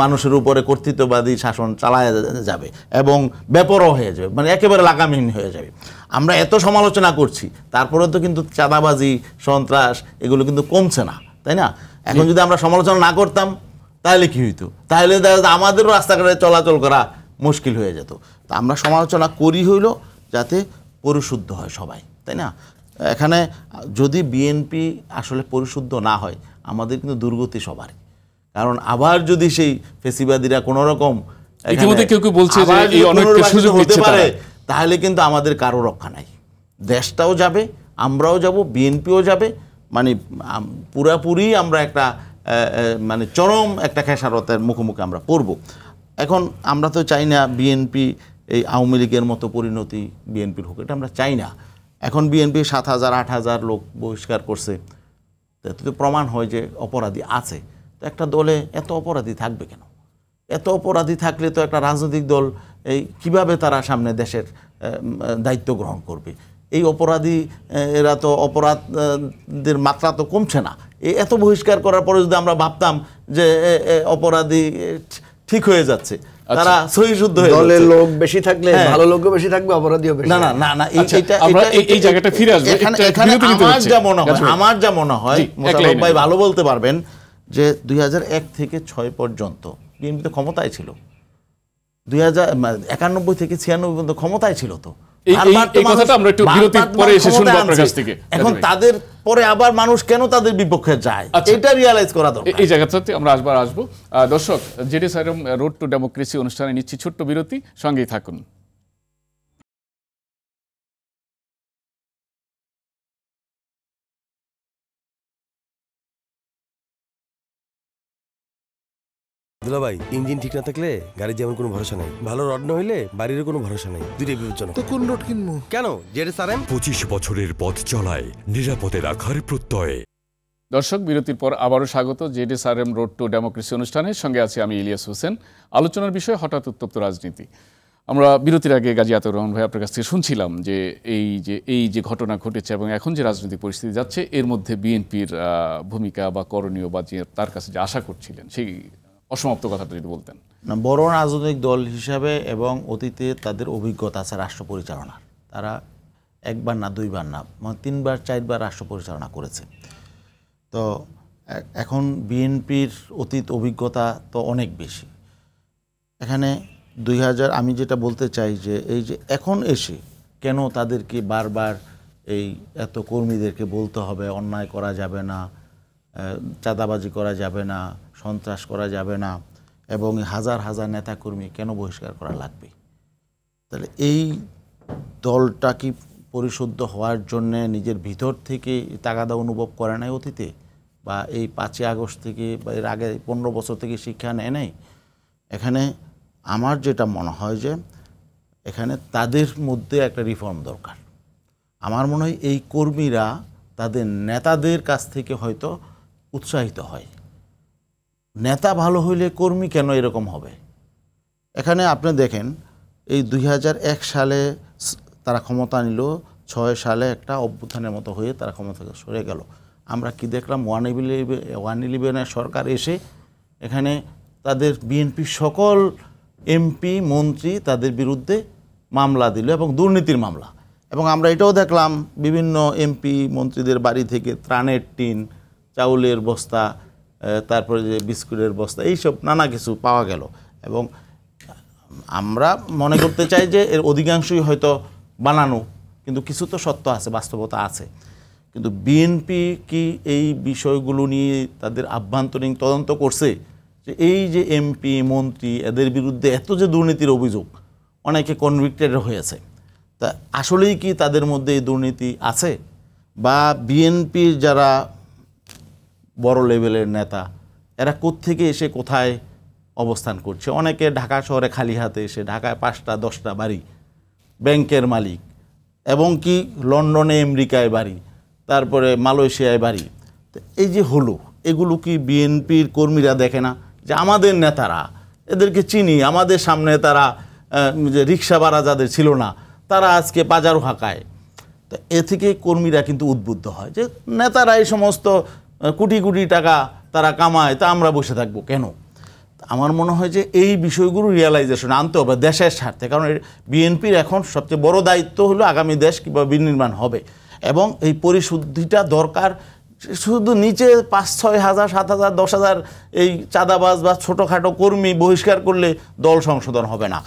মানুষের উপরে কর্তৃত্ববাদী শাসন চালায় যাবে এবং বেপরোয়া হয়ে যাবে, মানে একেবারে লাগামহীন হয়ে যাবে। আমরা এত সমালোচনা করছি, তারপরে তো কিন্তু চাঁদাবাজি, সন্ত্রাস এগুলো কিন্তু কমছে না, তাই না? এখন যদি আমরা সমালোচনা না করতাম তাহলে কি হইতো? তাহলে আমাদেরও রাস্তাঘাটে চলাচল করা মুশকিল হয়ে যেত। তা আমরা সমালোচনা করি হইল যাতে পরিশুদ্ধ হয় সবাই, তাই না? এখানে যদি বিএনপি আসলে পরিশুদ্ধ না হয় আমাদের কিন্তু দুর্গতি সবারই, কারণ আবার যদি সেই ফেসিবাদীরা কোনো রকম ইতিমধ্যে কেউ কেউ বলছে যে এই অনেককে সুযোগ দিতে পারে, তাহলে কিন্তু আমাদের কারো রক্ষা নাই। দেশটাও যাবে, আমরাও যাব, বিএনপিও যাবে, মানে পুরাপুরি আমরা একটা মানে চরম একটা খেসারতের মুখোমুখি আমরা পড়ব। এখন আমরা তো চাই না বিএনপি এই আওয়ামী লীগের মতো পরিণতি বিএনপির হোক, এটা আমরা চাই না। এখন বিএনপি 7,000 8,000 লোক বহিষ্কার করছে, তো প্রমাণ হয় যে অপরাধী আছে। তো একটা দলে এত অপরাধী থাকবে কেন? এত অপরাধী থাকলে তো একটা রাজনৈতিক দল এই কিভাবে তারা সামনে দেশের দায়িত্ব গ্রহণ করবে? এই অপরাধী এরা তো অপরাধের মাত্রা তো কমছে না। এত বহিষ্কার করার পরে যদি আমরা ভাবতাম যে অপরাধী ঠিক হয়ে যাচ্ছে, তারা সহিশুদ্ধ হয়ে দলের লোক বেশি থাকলে ভালো লোকও বেশি থাকবে, অপরাধীও বেশি। না না না না, এই জায়গাটা ফিরে আসবে। এখানে আমার যা মনে হয় মোশাররফ ভাই ভালো বলতে পারবেন যে 2001 থেকে 6 পর্যন্ত বিএনপি তো ক্ষমতায় ছিল, 1991 থেকে 96 পর্যন্ত ক্ষমতায় ছিল। তো এখন তাদের পরে আবার মানুষ কেন তাদের বিপক্ষে যায়, এটা রিয়ালাইজ করা দরকার। এই জায়গাটাতে আমরা আসবো। দর্শক, জেডি সারম রোড টু ডেমোক্রেসি অনুষ্ঠানে নিচ্ছি ছোট্ট বিরতি, সঙ্গেই থাকুন। দুলা ভাই, ইঞ্জিন ঠিক না থাকলে গাড়ির যেমন কোনো ভরসা নাই, ভালো রড না হইলে বাড়ির কোনো ভরসা নাই, দুইটাই বিপজ্জনক। তো কোন রড কিনবো? কেন, জেডি সারএম 25 বছরের পথ চলায় নিরাপদে রাখার প্রত্যয়ে। দর্শক, বিরতির পর আবারও স্বাগত জেডি সারএম রোড টু ডেমোক্রেসি অনুষ্ঠানের সঙ্গে আছি আমি ইলিয়াস হোসেন। আলোচনার বিষয় হঠাৎ উত্তপ্ত রাজনীতি। আমরা বিরতির আগে গাজী আতাউর রহমান ভাই আপনার কাছ থেকে শুনছিলাম যে এই যে ঘটনা ঘটেছে এবং এখন যে রাজনৈতিক পরিস্থিতি যাচ্ছে, এর মধ্যে বিএনপির ভূমিকা বা করণীয় বা যে তার কাছে যে আশা করছিলেন সেই অসমাপ্ত কথাটা যদি বলতেন। না, বড় রাজনৈতিক দল হিসাবে এবং অতীতে তাদের অভিজ্ঞতা আছে রাষ্ট্র পরিচালনার। তারা একবার না, দুইবার না, 3বার 4বার রাষ্ট্র পরিচালনা করেছে। তো এখন বিএনপির অতীত অভিজ্ঞতা তো অনেক বেশি। এখানে 2000 আমি যেটা বলতে চাই যে এই যে এখন এসে কেন তাদেরকে বারবার এই এত কর্মীদেরকে বলতে হবে অন্যায় করা যাবে না, চাঁদাবাজি করা যাবে না, সন্ত্রাস করা যাবে না, এবং হাজার হাজার নেতাকর্মী কেন বহিষ্কার করা লাগবে? তাহলে এই দলটা কি পরিশুদ্ধ হওয়ার জন্যে নিজের ভিতর থেকে তাগাদা অনুভব করে নাই অতীতে, বা এই 5ই আগস্ট থেকে বা এর আগে 15 বছর থেকে শিক্ষা নেয় নাই? এখানে আমার যেটা মনে হয় যে এখানে তাদের মধ্যে একটা রিফর্ম দরকার। আমার মনে হয় এই কর্মীরা তাদের নেতাদের কাছ থেকে হয়তো উৎসাহিত হয়, নেতা ভালো হইলে কর্মী কেন এরকম হবে? এখানে আপনি দেখেন এই 2001 সালে তারা ক্ষমতা নিল, 6 সালে একটা অভ্যুত্থানের মতো হয়ে তারা ক্ষমতা থেকে সরে গেল। আমরা কি দেখলাম 111 সরকার এসে এখানে তাদের বিএনপির সকল এমপি মন্ত্রী তাদের বিরুদ্ধে মামলা দিল এবং দুর্নীতির মামলা। এবং আমরা এটাও দেখলাম বিভিন্ন এমপি মন্ত্রীদের বাড়ি থেকে ত্রাণের টিন, চাউলের বস্তা, তারপরে যে বিস্কুটের বস্তা, এইসব নানা কিছু পাওয়া গেল। এবং আমরা মনে করতে চাই যে এর অধিকাংশই হয়তো বানানো, কিন্তু কিছু তো সত্য আছে, বাস্তবতা আছে। কিন্তু বিএনপি কি এই বিষয়গুলো নিয়ে তাদের আভ্যন্তরীণ তদন্ত করছে যে এই যে এমপি মন্ত্রী এদের বিরুদ্ধে এত যে দুর্নীতির অভিযোগ, অনেকে কনভিক্টেড হয়েছে, তা আসলেই কি তাদের মধ্যে এই দুর্নীতি আছে? বা বিএনপির যারা বড় লেভেলের নেতা এরা কোত্থেকে এসে কোথায় অবস্থান করছে? অনেকে ঢাকা শহরে খালি হাতে এসে, ঢাকায় 5টা 10টা বাড়ি, ব্যাংকের মালিক, এবং কি লন্ডনে আমেরিকায় বাড়ি, তারপরে মালয়েশিয়ায় বাড়ি। তো এই যে হলো, এগুলো কি বিএনপির কর্মীরা দেখে না যে আমাদের নেতারা, এদেরকে চিনি, আমাদের সামনে তারা যে রিক্সা ভাড়া যাদের ছিল না তারা আজকে বাজারও হাঁকায়। তো এ থেকে কর্মীরা কিন্তু উদ্বুদ্ধ হয় যে নেতারা এই সমস্ত কোটি কোটি টাকা তারা কামায়, তা আমরা বসে থাকবো কেন? আমার মনে হয় যে এই বিষয়গুলো রিয়েলাইজেশন আনতে হবে দেশের স্বার্থে। কারণ বিএনপির এখন সবচেয়ে বড় দায়িত্ব হলো আগামী দেশ কীভাবে বিনির্মাণ হবে, এবং এই পরিশুদ্ধিটা দরকার। শুধু নিচে 5-6 হাজার 7 হাজার 10 হাজার এই চাঁদাবাজ বা ছোটোখাটো কর্মী বহিষ্কার করলে দল সংশোধন হবে না।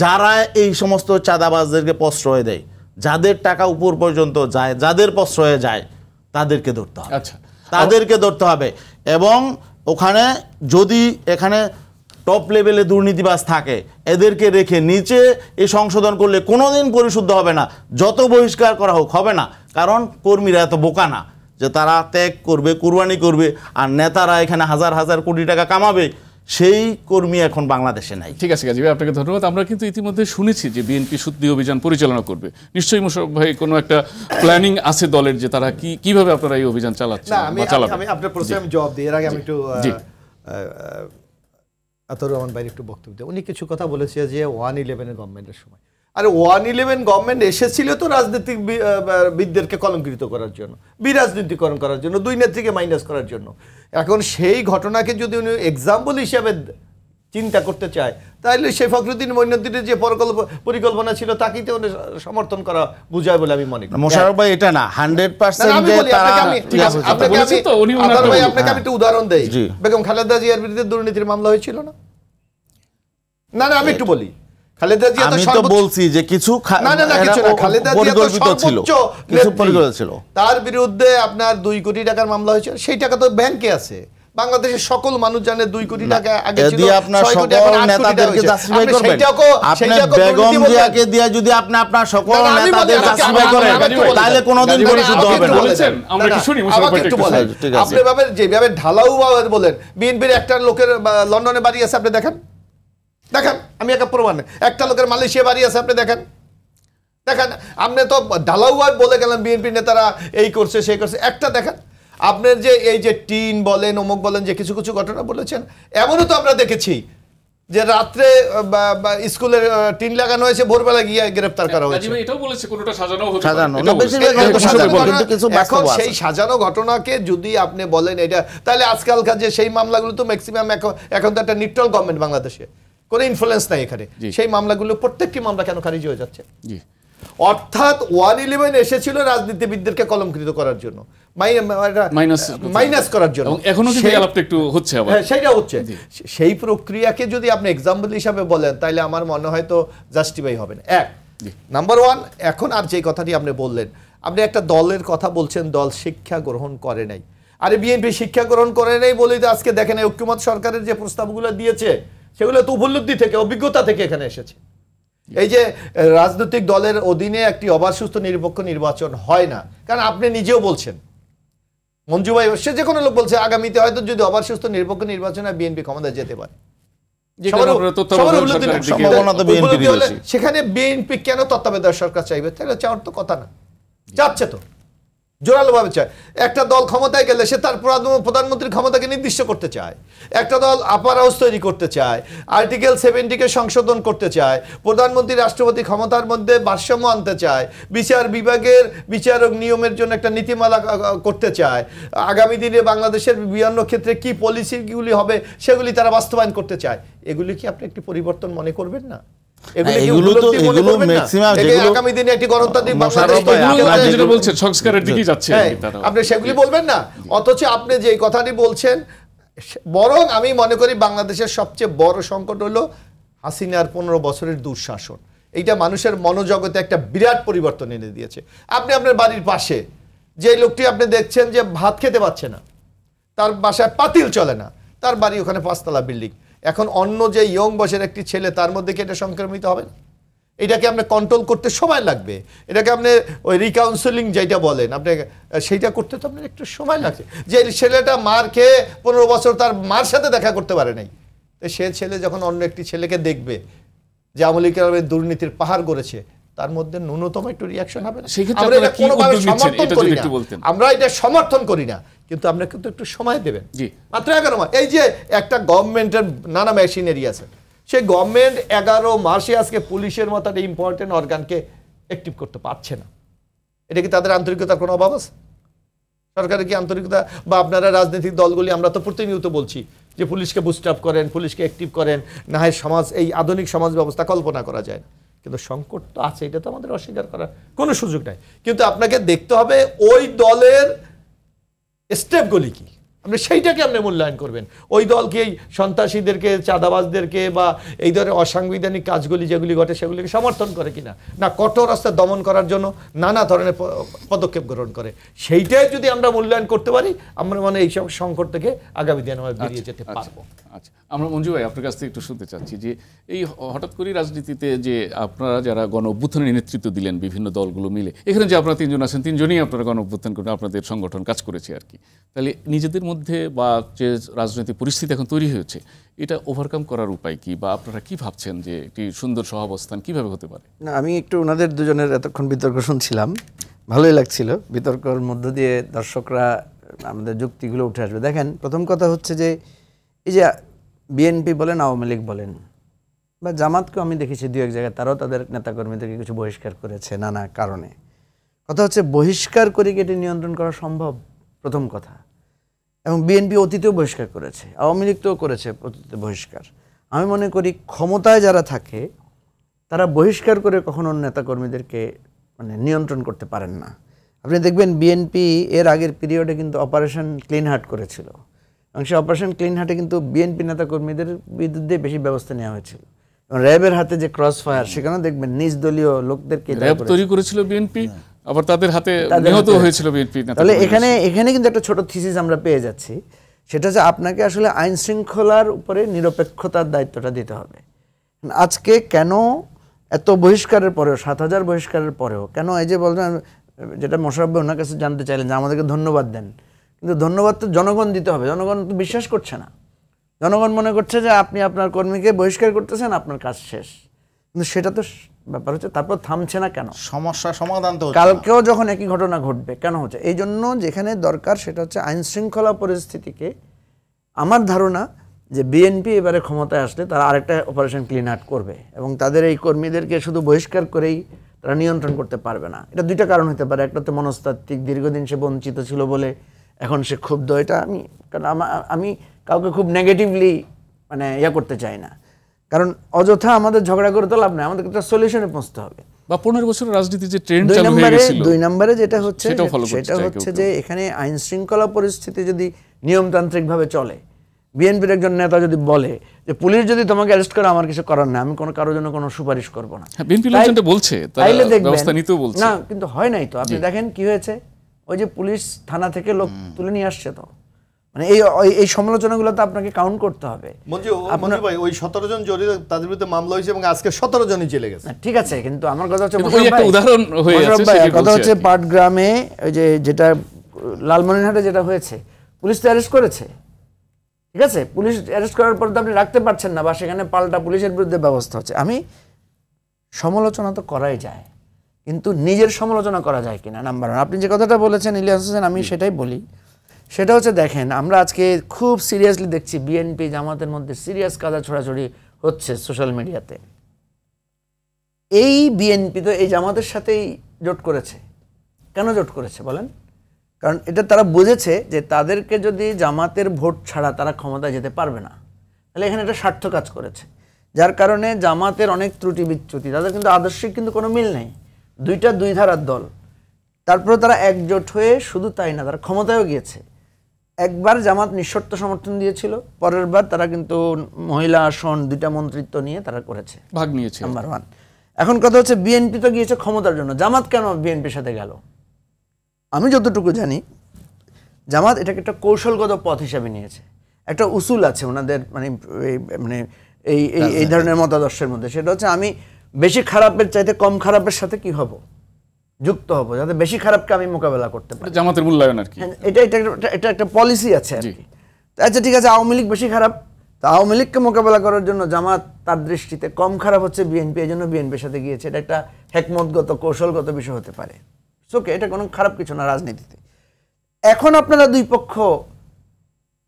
যারা এই সমস্ত চাঁদাবাজদেরকে প্রশ্রয় দেয়, যাদের টাকা উপর পর্যন্ত যায়, যাদের প্রশ্রয়ে যায়, তাদেরকে ধরতে হবে। আচ্ছা, তাদেরকে ধরতে হবে। এবং ওখানে যদি এখানে টপ লেভেলে দুর্নীতিবাজ থাকে, এদেরকে রেখে নিচে এই সংশোধন করলে কোনোদিন পরিশুদ্ধ হবে না, যত বহিষ্কার করা হোক হবে না। কারণ কর্মীরা এত বোকা না যে তারা ত্যাগ করবে, কুরবানি করবে, আর নেতারা এখানে হাজার হাজার কোটি টাকা কামাবে, সেই কর্মী এখন বাংলাদেশে নাই। ঠিক আছে গাজী ভাই, আপনাকে ধন্যবাদ। আমরা কিন্তু ইতিমধ্যে শুনেছি যে বিএনপি শুদ্ধি অভিযান পরিচালনা করবে। নিশ্চয়ই মোশাররফ ভাই কোনো একটা প্ল্যানিং আছে দলের, যে তারা কিভাবে আপনারা এই অভিযান চালাচ্ছেন বা চালাবেন? আমি আপনার প্রশ্নে আমি জবাব দিই। এর আগে আমি একটু আতাউর রহমান ভাই একটু বক্তব্য দিই। উনি কিছু কথা বলেছে যে 111 গভর্নমেন্টের সময়, আরে 111 গভর্নমেন্ট এসেছিল তো রাজনৈতিক বিদদেরকে কলঙ্কিত করার জন্য, বিরাজনীতিকরণ করার জন্য, দুই নেত্রীকে মাইনাস করার জন্য। এখন সেই ঘটনাকে যদি উনি এক্সাম্পল হিসাবে চিন্তা করতে চায়, তাহলে সেই ফখরুদ্দিন মঈনুদ্দিনের যে পরিকল্পনা ছিল তাকেই তো সমর্থন করা বুঝায় বলে আমি মনে করি। মোশাররফ ভাই এটা না 100% যে তারা আপনাকে আমি একটা উদাহরণ দেই। বেগম খালেদা জিয়ার বিরুদ্ধে দুর্নীতির মামলা হয়েছিল না? না আমি একটু বলি, খালেদা জিয়া আমি তো বলছি যে কিছু কিছু না, খালেদা জিয়া তো সর্বোচ্চ কিছু পরিকল্পনা ছিল, তার বিরুদ্ধে আপনার 2 কোটি টাকার মামলা হয়েছে, সেই টাকা তো ব্যাংকে আছে। বাংলাদেশের সকল মানুষ জানে 2 কোটি টাকা আগে ছিল। যদি আপনার সকল নেতাদেরকে জাস্টিফাই করবেন, আপনি বেগম জিয়াকে দিয়ে যদি আপনি আপনার সকল নেতাদের জাস্টিফাই করেন, তাহলে কোনোদিন পরিশুদ্ধ হবে না। বলেছেন আমরা কি শুনি মোশাররফ ভাই একটু বলেন। আপনি ভাবে যেভাবে ঢালাও বলেন, বিএনপির একটা লোকের লন্ডনে বাড়ি আছে, আপনি দেখেন, আমি একটা প্রমাণ, একটা লোকের মালয়েশিয়া বাড়ি আছে, আপনি দেখেন। আপনি তো ঢালাউয়া বলে গেলেন বিএনপি নেতারা এই করছে সেই করছে, একটা দেখেন। আপনার যে এই যে টিন বলেন, অমুক বলেন, যে কিছু কিছু ঘটনা বলেছেন, এমনও তো আমরা দেখেছি যে রাত্রে স্কুলের টিন লাগানো হয়েছে, ভোরবেলা গিয়ে গ্রেফতার করা হয়েছে। এটাও বলেছে কোনটা সাজানো হতো, এখন সেই সাজানো ঘটনাকে যদি আপনি বলেন এটা, তাহলে আজকালকার যে সেই মামলাগুলো তো ম্যাক্সিমাম এখন তো একটা নিউট্রাল গভর্নমেন্ট বাংলাদেশে, কোনো ইনফ্লুয়েন্স নাই এখানে। সেই মামলাগুলো প্রত্যেকটি মামলা কেন খারিজ হয়ে যাচ্ছে? অর্থাৎ 111 এসেছিল রাজনীতিবিদদেরকে কলঙ্কিত করার জন্য, মাইনাস করার জন্য। এখনো কিন্তু আলাপটা একটু হচ্ছে, আবার সেটা হচ্ছে। সেই প্রক্রিয়াকে যদি আপনি এক্সাম্পল হিসাবে বলেন, তাহলে আমার মনে হয় তো জাস্টিফাই হবে না। নাম্বার 1, এখন আর যে কথাটি আপনি বললেন, আপনি একটা দলের কথা বলছেন, দল শিক্ষা গ্রহণ করে নাই। আরে বিএনপি শিক্ষা গ্রহণ করে নাই বলেই তো আজকে দেখেন ঐক্যমত সরকারের যে প্রস্তাবগুলো দিয়েছে, সেগুলো তো উপলব্ধি থেকে, অভিজ্ঞতা থেকে এখানে এসেছে। এই যে রাজনৈতিক দলের অধীনে একটি অবাধ সুষ্ঠু নিরপেক্ষ নির্বাচন হয় না, কারণ আপনি নিজেও বলছেন, মঞ্জু ভাই, সে যে কোনো লোক বলছে, আগামীতে হয়তো যদি অবাধ সুষ্ঠ নিরপেক্ষ নির্বাচন হয়, বিএনপি ক্ষমতায় যেতে পারে। সেখানে বিএনপি কেন তত্ত্বাবধায়ক সরকার চাইবে? তাহলে চাওয়ার তো কথা না, চাচ্ছে তো। জোরালোভাবে চায়। একটা দল ক্ষমতায় গেলে সে তার প্রধানমন্ত্রীর ক্ষমতাকে নির্দিষ্ট করতে চায়, একটা দল আপার হাউস তৈরি করতে চায়, আর্টিকেল 70-কে সংশোধন করতে চায়, প্রধানমন্ত্রী রাষ্ট্রপতি ক্ষমতার মধ্যে ভারসাম্য আনতে চায়, বিচার বিভাগের বিচারক নিয়মের জন্য একটা নীতিমালা করতে চায়, আগামী দিনে বাংলাদেশের বিভিন্ন ক্ষেত্রে কি পলিসিগুলি হবে সেগুলি তারা বাস্তবায়ন করতে চায়। এগুলি কি আপনি একটি পরিবর্তন মনে করবেন না? আপনি সেগুলি বলবেন না, অথচ আপনি যে কথাটি বলছেন। বরং আমি মনে করি বাংলাদেশের সবচেয়ে বড় সংকট হলো হাসিনার 15 বছরের দুঃশাসন। এইটা মানুষের মনোজগতে একটা বিরাট পরিবর্তন এনে দিয়েছে। আপনি আপনার বাড়ির পাশে যে লোকটি আপনি দেখছেন যে ভাত খেতে পাচ্ছে না, তার বাসায় পাতিল চলে না, তার বাড়ি ওখানে 5তলা বিল্ডিং, এখন অন্য যে ইয়ং বয়সের একটি ছেলে তার মধ্যে কি এটা সংক্রমিত হবে না? এটাকে আপনি কন্ট্রোল করতে সময় লাগবে, এটাকে আপনি ওই রিকাউন্সেলিং যেটা বলেন আপনি সেইটা করতে তো আপনার একটু সময় লাগছে। যে ছেলেটা মার খেয়ে 15 বছর তার মার সাথে দেখা করতে পারে নাই, তো সে ছেলে যখন অন্য একটি ছেলেকে দেখবে যে আওয়ামী লীগের দুর্নীতির পাহাড় গড়েছে, তার মধ্যে ন্যূনতম একটু রিয়াকশন হবে না। আমরা এটা সমর্থন করি না, কিন্তু আমরা কিন্তু একটু সময় দেবেন, মাত্র 11 মাস। এই যে একটা গভর্নমেন্টের নানা মেশিনারি আছে, সেই গভর্নমেন্ট 11 মাসে আজকে পুলিশের মতো একটা ইম্পর্টেন্ট অর্গানকে অ্যাক্টিভ করতে পারছে না। এটা কি তাদের আন্তরিকতার কোনো অভাব আছে? সরকারের কি আন্তরিকতা, বা আপনারা রাজনৈতিক দলগুলি আমরা তো প্রতিনিয়ত বলছি যে পুলিশকে বুস্ট আপ করেন, পুলিশকে অ্যাক্টিভ করেন, না হয় সমাজ, এই আধুনিক সমাজ ব্যবস্থা কল্পনা করা যায় না। কিন্তু সংকট তো আছে, এটা তো আমাদের অস্বীকার করার কোনো সুযোগ নাই। কিন্তু আপনাকে দেখতে হবে ওই দলের স্টেপগুলি কি, আপনি সেইটাকে আপনি মূল্যায়ন করবেন। ওই দলকে এই সন্ত্রাসীদেরকে, চাঁদাবাজদেরকে বা এই ধরনের অসাংবিধানিক কাজগুলি যেগুলি ঘটে সেগুলিকে সমর্থন করে কিনা, না কঠোর রাস্তায় দমন করার জন্য নানা ধরনের পদক্ষেপ গ্রহণ করে, সেইটাই যদি আমরা মূল্যায়ন করতে পারি, আমরা মানে এইসব সংকট থেকে আগামী দিনে আমরা বেরিয়ে যেতে পারবো। আচ্ছা, আমরা মঞ্জু ভাই আপনার কাছ থেকে একটু শুনতে চাচ্ছি যে এই হঠাৎ করে রাজনীতিতে যে আপনারা যারা গণ অভ্যুত্থানের নেতৃত্ব দিলেন বিভিন্ন দলগুলো মিলে, এখানে যে আপনারা 3 জন আছেন, 3 জনই আপনারা গণ অভ্যুত্থান করে আপনাদের সংগঠন কাজ করেছে আর কি, তাহলে নিজেদের মধ্যে বা যে রাজনৈতিক পরিস্থিতি এখন তৈরি হয়েছে, এটা ওভারকাম করার উপায় কি, বা আপনারা কি ভাবছেন যে একটি সুন্দর সহাবস্থান কিভাবে হতে পারে? না, আমি একটু ওনাদের দুজনের এতক্ষণ বিতর্ক শুনছিলাম, ভালোই লাগছিল। বিতর্কের মধ্য দিয়ে দর্শকরা আমাদের যুক্তিগুলো উঠে আসবে। দেখেন, প্রথম কথা হচ্ছে যে এই যে বিএনপি বলেন, আওয়ামী লীগ বলেন, বা জামাতকেও আমি দেখেছি 2-1 জায়গায় তারাও তাদের নেতাকর্মীদেরকে কিছু বহিষ্কার করেছে নানা কারণে। কথা হচ্ছে বহিষ্কার করে কি এটি নিয়ন্ত্রণ করা সম্ভব? প্রথম কথা। এবং বিএনপি অতীতেও বহিষ্কার করেছে, আওয়ামী লীগ তো করেছে অতীতে বহিষ্কার। আমি মনে করি ক্ষমতায় যারা থাকে তারা বহিষ্কার করে কখনো নেতাকর্মীদেরকে মানে নিয়ন্ত্রণ করতে পারেন না। আপনি দেখবেন বিএনপি এর আগের পিরিয়ডে কিন্তু অপারেশন ক্লিন হার্ট করেছিল, এবং সেই অপারেশন ক্লিন হার্টে কিন্তু বিএনপি নেতাকর্মীদের বিরুদ্ধে বেশি ব্যবস্থা নেওয়া হয়েছিল। র্যাবের হাতে যে ক্রস ফায়ার, সেখানে দেখবেন নিজ দলীয় লোকদেরকে র্যাব তৈরি করেছিল বিএনপি, আবার তাদের হাতে নিহত হয়েছিল বিএনপি। তাহলে এখানে কিন্তু একটা ছোট থিসিস আমরা পেয়ে যাচ্ছি, সেটা হচ্ছে আপনাকে আসলে আইন শৃঙ্খলার উপরে নিরপেক্ষতার দায়িত্বটা দিতে হবে। আজকে কেন এত বহিষ্কারের পরেও, 7000 বহিষ্কারের পরেও কেন, এই যে বলছেন, যেটা মোশাররফ ভাই ওনার কাছে জানতে চাইলেন যে আমাদেরকে ধন্যবাদ দেন, কিন্তু ধন্যবাদ তো জনগণ দিতে হবে। জনগণ তো বিশ্বাস করছে না, জনগণ মনে করছে যে আপনি আপনার কর্মীকে বহিষ্কার করতেছেন, আপনার কাজ শেষ। কিন্তু সেটা তো ব্যাপার হচ্ছে, তারপর থামছে না কেন? সমস্যা সমাধান তো কালকেও যখন একই ঘটনা ঘটবে কেন হচ্ছে? এই জন্য যেখানে দরকার সেটা হচ্ছে আইন শৃঙ্খলা পরিস্থিতিকে, আমার ধারণা যে বিএনপি এবারে ক্ষমতায় আসলে তারা আরেকটা অপারেশন ক্লিন হার্ট করবে, এবং তাদের এই কর্মীদেরকে শুধু বহিষ্কার করেই তারা নিয়ন্ত্রণ করতে পারবে না। এটা 2টা কারণ হতে পারে। একটা তো মনস্তাত্ত্বিক, দীর্ঘদিন সে বঞ্চিত ছিল বলে এখন সে ক্ষুব্ধ। এটা আমি কাউকে খুব নেগেটিভলি মানে করতে চাই না, কারণ অযথা আমাদের ঝগড়া করে তো লাভ নেই, আমাদেরকে একটা সলিউশনে পৌঁছতে হবে। বা 15 বছরের রাজনীতি যে ট্রেন্ড চালু হয়ে গেছিল, 2 নম্বরে যেটা হচ্ছে সেটা হচ্ছে যে এখানে আইন শৃঙ্খলা পরিস্থিতি যদি নিয়মতান্ত্রিকভাবে চলে, বিএনপির একজন নেতা যদি বলে যে পুলিশ যদি তোমাকে অ্যারেস্ট করে আমার কিছু করার না, আমি কোনো কারোর জন্য কোনো সুপারিশ করব না, বিএনপি লোকজনটা বলছে, তারা ব্যবস্থা নিতেও বলছে না, কিন্তু হয় নাই তো। আপনি দেখেন কি হয়েছে, ওই যে পুলিশ থানা থেকে লোক তুলে নিয়ে আসছে, তো মানে এই সমালোচনাগুলো তো আপনাকে কাউন্ট করতে হবে। মঞ্জু ভাই, ওই 17 জন জড়িত, তাদের বিরুদ্ধে মামলা হয়েছে এবং আজকে 17 জনই জেলে গেছে। ঠিক আছে, কিন্তু আমার কথা হচ্ছে উদাহরণ হয়ে আছে, কথা হচ্ছে পাটগ্রামে ওই যে যেটা লালমনিরহাটে যেটা হয়েছে, পুলিশ তো অ্যারেস্ট করেছে, ঠিক আছে, পুলিশ অ্যারেস্ট করার পর তো আপনি রাখতে পারছেন না, বা সেখানে পাল্টা পুলিশের বিরুদ্ধে ব্যবস্থা হচ্ছে। আমি সমালোচনা তো করাই যায়, কিন্তু নিজের সমালোচনা করা যায় কিনা নাম্বার 1। আপনি যে কথাটা বলেছেন ইলিয়াস হোসেন, আমি সেটাই বলি। সেটা হচ্ছে দেখেন, আমরা আজকে খুব সিরিয়াসলি দেখছি বিএনপি জামাতের মধ্যে সিরিয়াস কাদা ছোড়াছড়ি হচ্ছে সোশ্যাল মিডিয়াতে। এই বিএনপি তো এই জামাতের সাথেই জোট করেছে। কেন জোট করেছে বলেন? কারণ এটা তারা বুঝেছে যে তাদেরকে যদি জামাতের ভোট ছাড়া তারা ক্ষমতায় যেতে পারবে না, তাহলে এখানে একটা স্বার্থ কাজ করেছে, যার কারণে জামাতের অনেক ত্রুটি বিচ্যুতি, তাদের কিন্তু আদর্শিক কিন্তু কোনো মিল নেই, দুইটা দুই ধারার দল। তারপরে তারা একজোট হয়ে শুধু তাই না, তারা ক্ষমতায়ও গিয়েছে। একবার জামাত নিঃশর্ত সমর্থন দিয়েছিল, পরের বার তারা কিন্তু মহিলা আসন 2টা মন্ত্রিত্ব নিয়ে তারা করেছে, ভাগ নিয়েছে, নাম্বার 1। এখন কথা হচ্ছে বিএনপি তো গিয়েছে ক্ষমতার জন্য, জামাত কেন বিএনপির সাথে গেল? আমি যতটুকু জানি জামাত এটাকে একটা কৌশলগত পথ হিসাবে নিয়েছে। একটা উসুল আছে ওনাদের, মানে এই ধরনের মতাদর্শের মধ্যে, সেটা হচ্ছে আমি বেশি খারাপের চাইতে কম খারাপের সাথে কি হব, যুক্ত হব, যাতে বেশি খারাপকে আমি মোকাবেলা করতে পারি। জামাতের মূল্যায়ন আর কি, এটা একটা পলিসি আছে আর কি। আচ্ছা ঠিক আছে, আওয়ামী লীগ বেশি খারাপ, তো আওয়ামী লীগকে মোকাবেলা করার জন্য জামাত তার দৃষ্টিতে কম খারাপ হচ্ছে বিএনপি, এই জন্য বিএনপির সাথে গিয়েছে। এটা একটা হেকমতগত কৌশলগত বিষয় হতে পারে, ওকে, এটা কোনো খারাপ কিছু না রাজনীতিতে। এখন আপনারা দুই পক্ষ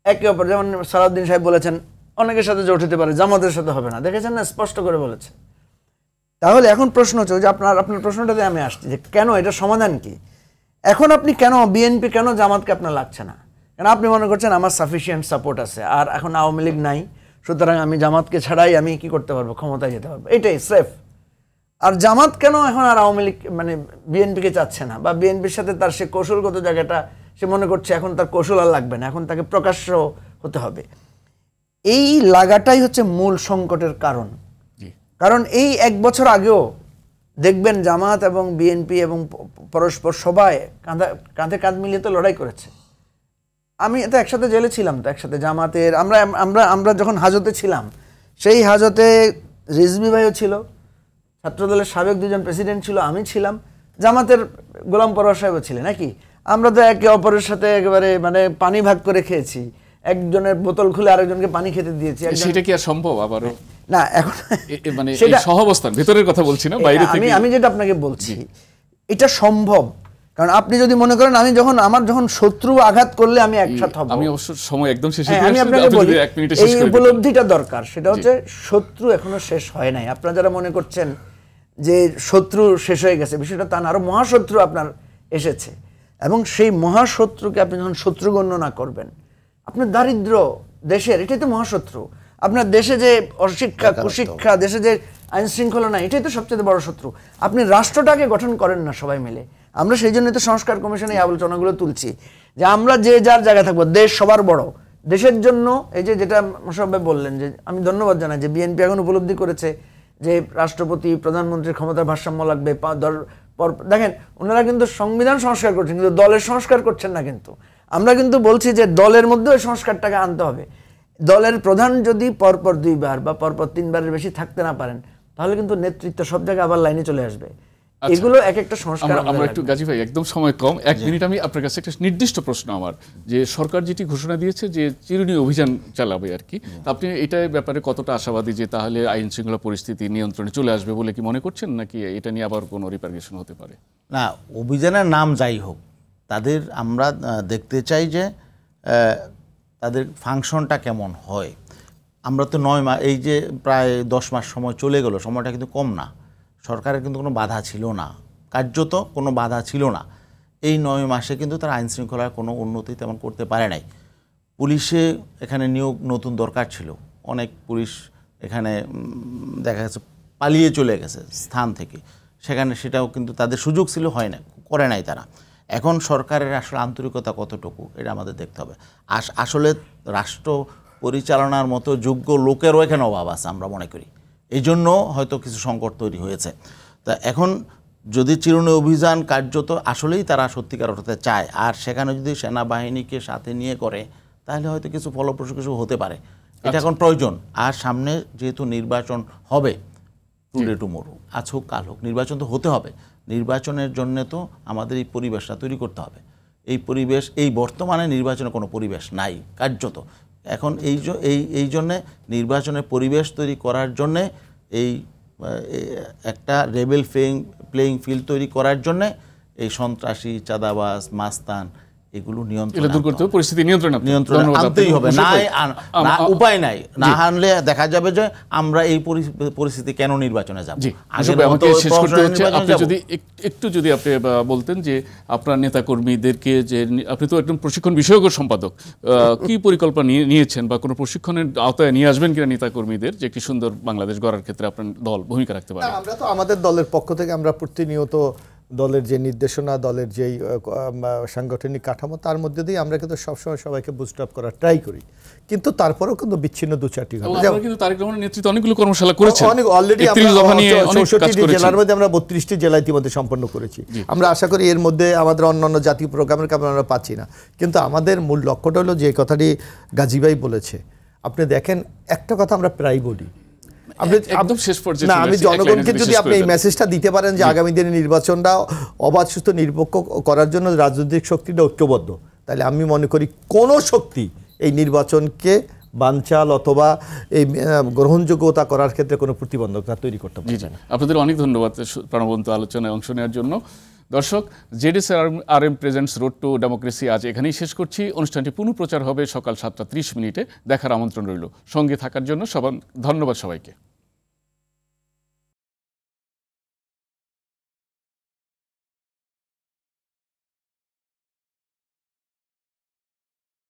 একে অপর, যেমন সালাউদ্দিন সাহেব বলেছেন অনেকের সাথে জোট হতে পারে, জামাতের সাথে হবে না, দেখেছেন না, স্পষ্ট করে বলেছে। তাহলে এখন প্রশ্ন হচ্ছে যে আপনার প্রশ্নটাতে আমি আসছি যে কেন, এটা সমাধান কি? এখন আপনি কেন বিএনপি, কেন জামাতকে আপনার লাগছে না? কারণ আপনি মনে করছেন আমার সাফিসিয়েন্ট সাপোর্ট আছে, আর এখন আওয়ামী লীগ নাই, সুতরাং আমি জামাতকে ছাড়াই আমি কি করতে পারবো, ক্ষমতায় যেতে পারবো, এটাই সেফ। আর জামাত কেন এখন আর আওয়ামী লীগ মানে বিএনপিকে চাচ্ছে না, বা বিএনপির সাথে তার সে কৌশলগত জায়গাটা সে মনে করছে এখন তার কৌশল আর লাগবে না, এখন তাকে প্রকাশ্য হতে হবে। এই লাগাটাই হচ্ছে মূল সংকটের কারণ। কারণ এই 1 বছর আগেও দেখবেন জামাত এবং বিএনপি এবং পরস্পর সবাই কাঁধে কাঁধ মিলিয়ে তো লড়াই করেছে। আমি তো একসাথে জেলে ছিলাম, তো একসাথে জামাতের আমরা যখন হাজতে ছিলাম, সেই হাজতে রিজভী ভাইও ছিল, ছাত্রদলের সাবেক 2জন প্রেসিডেন্ট ছিল, আমি ছিলাম, জামাতের গোলাম পরোয়ার সাহেবও ছিলেন নাকি। আমরা তো একে অপরের সাথে একেবারে মানে পানি ভাগ করে খেয়েছি, একজনের বোতল খুলে আরেকজনকে পানি খেতে দিয়েছি। সেটা কি আর সম্ভব আবারও? না, এখন মানে সহাবস্থান ভিতরের কথা বলছি না, বাইরে থেকে। আমি যেটা আপনাকে বলছি এটা সম্ভব, কারণ আপনি যদি মনে করেন আমি আমার যখন শত্রু আঘাত করলে আমি একসাথে হব। আমি অবশ্য সময় একদম শেষ, আমি আপনাকে বলি এই উপলব্ধিটা দরকার, সেটা হচ্ছে শত্রু এখনো শেষ হয় নাই। আপনারা যারা মনে করছেন যে শত্রু শেষ হয়ে গেছে, বিষয়টা তা না, আরো মহাশত্রু আপনার এসেছে, এবং সেই মহাশত্রুকে আপনি যখন শত্রু গণ্য না করবেন, আপনার দারিদ্র দেশের, এটাই তো মহাশত্রু। আপনার দেশে যে অশিক্ষা, কুশিক্ষা, দেশে যে আইন শৃঙ্খলা নাই, এটাই তো সবচেয়ে বড় শত্রু। আপনি রাষ্ট্রটাকে গঠন করেন না সবাই মিলে। আমরা সেই জন্যই তো সংস্কার কমিশনে এই আলোচনাগুলো তুলছি, যে আমরা যে যার জায়গায় থাকবো, দেশ সবার বড়, দেশের জন্য এই যেটা মোশাররফ ভাই বললেন, যে আমি ধন্যবাদ জানাই যে বিএনপি এখন উপলব্ধি করেছে যে রাষ্ট্রপতি প্রধানমন্ত্রীর ক্ষমতার ভারসাম্য লাগবে। দেখেন ওনারা কিন্তু সংবিধান সংস্কার করছেন, কিন্তু দলের সংস্কার করছেন না। কিন্তু আমরা কিন্তু বলছি যে দলের মধ্যে ওই সংস্কারটাকে আনতে হবে। দলের প্রধান যদি পরপর 2 বার বা পরপর 3 বারের বেশি থাকতে না পারেন, তাহলে কিন্তু নেতৃত্ব সব জায়গায় আবার লাইনে চলে আসবে। এগুলো এক একটা সংস্কার। আমরা একটু গাজী ভাই, একদম সময় কম, 1 মিনিট আমি আপনার কাছে একটা নির্দিষ্ট প্রশ্ন আমার, যে সরকার যেটি ঘোষণা দিয়েছে যে চিরুনি অভিযান চালাবে আর কি, আপনি এটার ব্যাপারে কতটা আশাবাদী যে তাহলে আইন শৃঙ্খলা পরিস্থিতি নিয়ন্ত্রণে চলে আসবে বলে কি মনে করছেন, নাকি এটা নিয়ে আবার কোনো রিপারকেশন হতে পারে? না, অভিযানের নাম যাই হোক, তাদের আমরা দেখতে চাই যে তাদের ফাংশনটা কেমন হয়। আমরা তো 9 মাস, এই যে প্রায় 10 মাস সময় চলে গেল, সময়টা কিন্তু কম না। সরকারের কিন্তু কোনো বাধা ছিল না, কার্যত কোনো বাধা ছিল না। এই 9 মাসে কিন্তু তারা আইন শৃঙ্খলার কোনো উন্নতি তেমন করতে পারে নাই। পুলিশে এখানে নিয়োগ নতুন দরকার ছিল, অনেক পুলিশ এখানে দেখা গেছে পালিয়ে চলে গেছে স্থান থেকে, সেখানে সেটাও কিন্তু তাদের সুযোগ ছিল, হয় না, করে নাই তারা। এখন সরকারের আসলে আন্তরিকতা কতটুকু এটা আমাদের দেখতে হবে। আসলে রাষ্ট্র পরিচালনার মতো যোগ্য লোকেরও এখানে অভাব আছে আমরা মনে করি, এই জন্য হয়তো কিছু সংকট তৈরি হয়েছে। তা এখন যদি চিরুনি অভিযান কার্যত আসলেই তারা সত্যিকার অর্থে চায়, আর সেখানে যদি সেনাবাহিনীকে সাথে নিয়ে করে, তাহলে হয়তো কিছু ফলপ্রসূ কিছু হতে পারে। এটা এখন প্রয়োজন। আর সামনে যেহেতু নির্বাচন হবে, টুডে টুমোরো, আজ হোক কাল হোক, নির্বাচন তো হতে হবে। নির্বাচনের জন্য তো আমাদের এই পরিবেশটা তৈরি করতে হবে। এই পরিবেশ, এই বর্তমানে নির্বাচনের কোনো পরিবেশ নাই কার্যত। এখন এই জন্যে নির্বাচনের পরিবেশ তৈরি করার জন্যে এই একটা লেভেল প্লেইং ফিল্ড তৈরি করার জন্য এই সন্ত্রাসী, চাঁদাবাজ, মাস্তান এগুলো পরিস্থিতি নিয়ন্ত্রণ আনতেই হবে। উপায় নাই, না আনলে দেখা যাবে যে আমরা এই পরিস্থিতি কেন নির্বাচনে যাব। একটু যদি আপনি বলতেন যে আপনার নেতাকর্মীদেরকে, যে আপনি তো একদম প্রশিক্ষণ বিষয়ক সম্পাদক, কি পরিকল্পনা নিয়েছেন বা কোনো প্রশিক্ষণের আওতায় নিয়ে আসবেন কিনা নেতাকর্মীদের, যে একটি সুন্দর বাংলাদেশ গড়ার ক্ষেত্রে আপনার দল ভূমিকা রাখতে পারে? আমরা তো আমাদের দলের পক্ষ থেকে আমরা প্রতিনিয়ত দলের যে নির্দেশনা, দলের যেই সাংগঠনিক কাঠামো, তার মধ্যে দিয়ে আমরা কিন্তু সবসময় সবাইকে বুস্ট আপ করার ট্রাই করি, কিন্তু তারপরেও কিন্তু বিচ্ছিন্ন 2-4টি অনেকগুলো কর্মশালা করেছেন অলরেডি। 64টি জেলার মধ্যে আমরা 32টি জেলা ইতিমধ্যে সম্পন্ন করেছি। আমরা আশা করি এর মধ্যে আমাদের অন্যান্য জাতীয় প্রোগ্রামের কারণে আমরা পাচ্ছি না, কিন্তু আমাদের মূল লক্ষ্যটা হলো যে কথাটি গাজী ভাই বলেছে। আপনি দেখেন, একটা কথা আমরা প্রায় বলি, আমি জনগণকে যদি আপনি এই মেসেজটা দিতে পারেন যে আগামী দিনে নির্বাচনটা অবাধ, সুস্থ, নিরপেক্ষ করার জন্য রাজনৈতিক শক্তিটা ঐক্যবদ্ধ, তাহলে আমি মনে করি কোনো শক্তি এই নির্বাচনকে বানচাল অথবা এই গ্রহণযোগ্যতা করার ক্ষেত্রে কোনো প্রতিবন্ধকতা তৈরি করতে পারবে না। আপনাদের অনেক ধন্যবাদ প্রাণবন্ত আলোচনায় অংশ নেওয়ার জন্য। দর্শক, জেডিএসআরএম প্রেজেন্টস রোড টু ডেমোক্রেসি আজ এখানেই শেষ করছি। অনুষ্ঠানটি পুনঃপ্রচার হবে সকাল 7টা 30 মিনিটে। দেখার আমন্ত্রণ রইল। সঙ্গে থাকার জন্য ধন্যবাদ সবাইকে।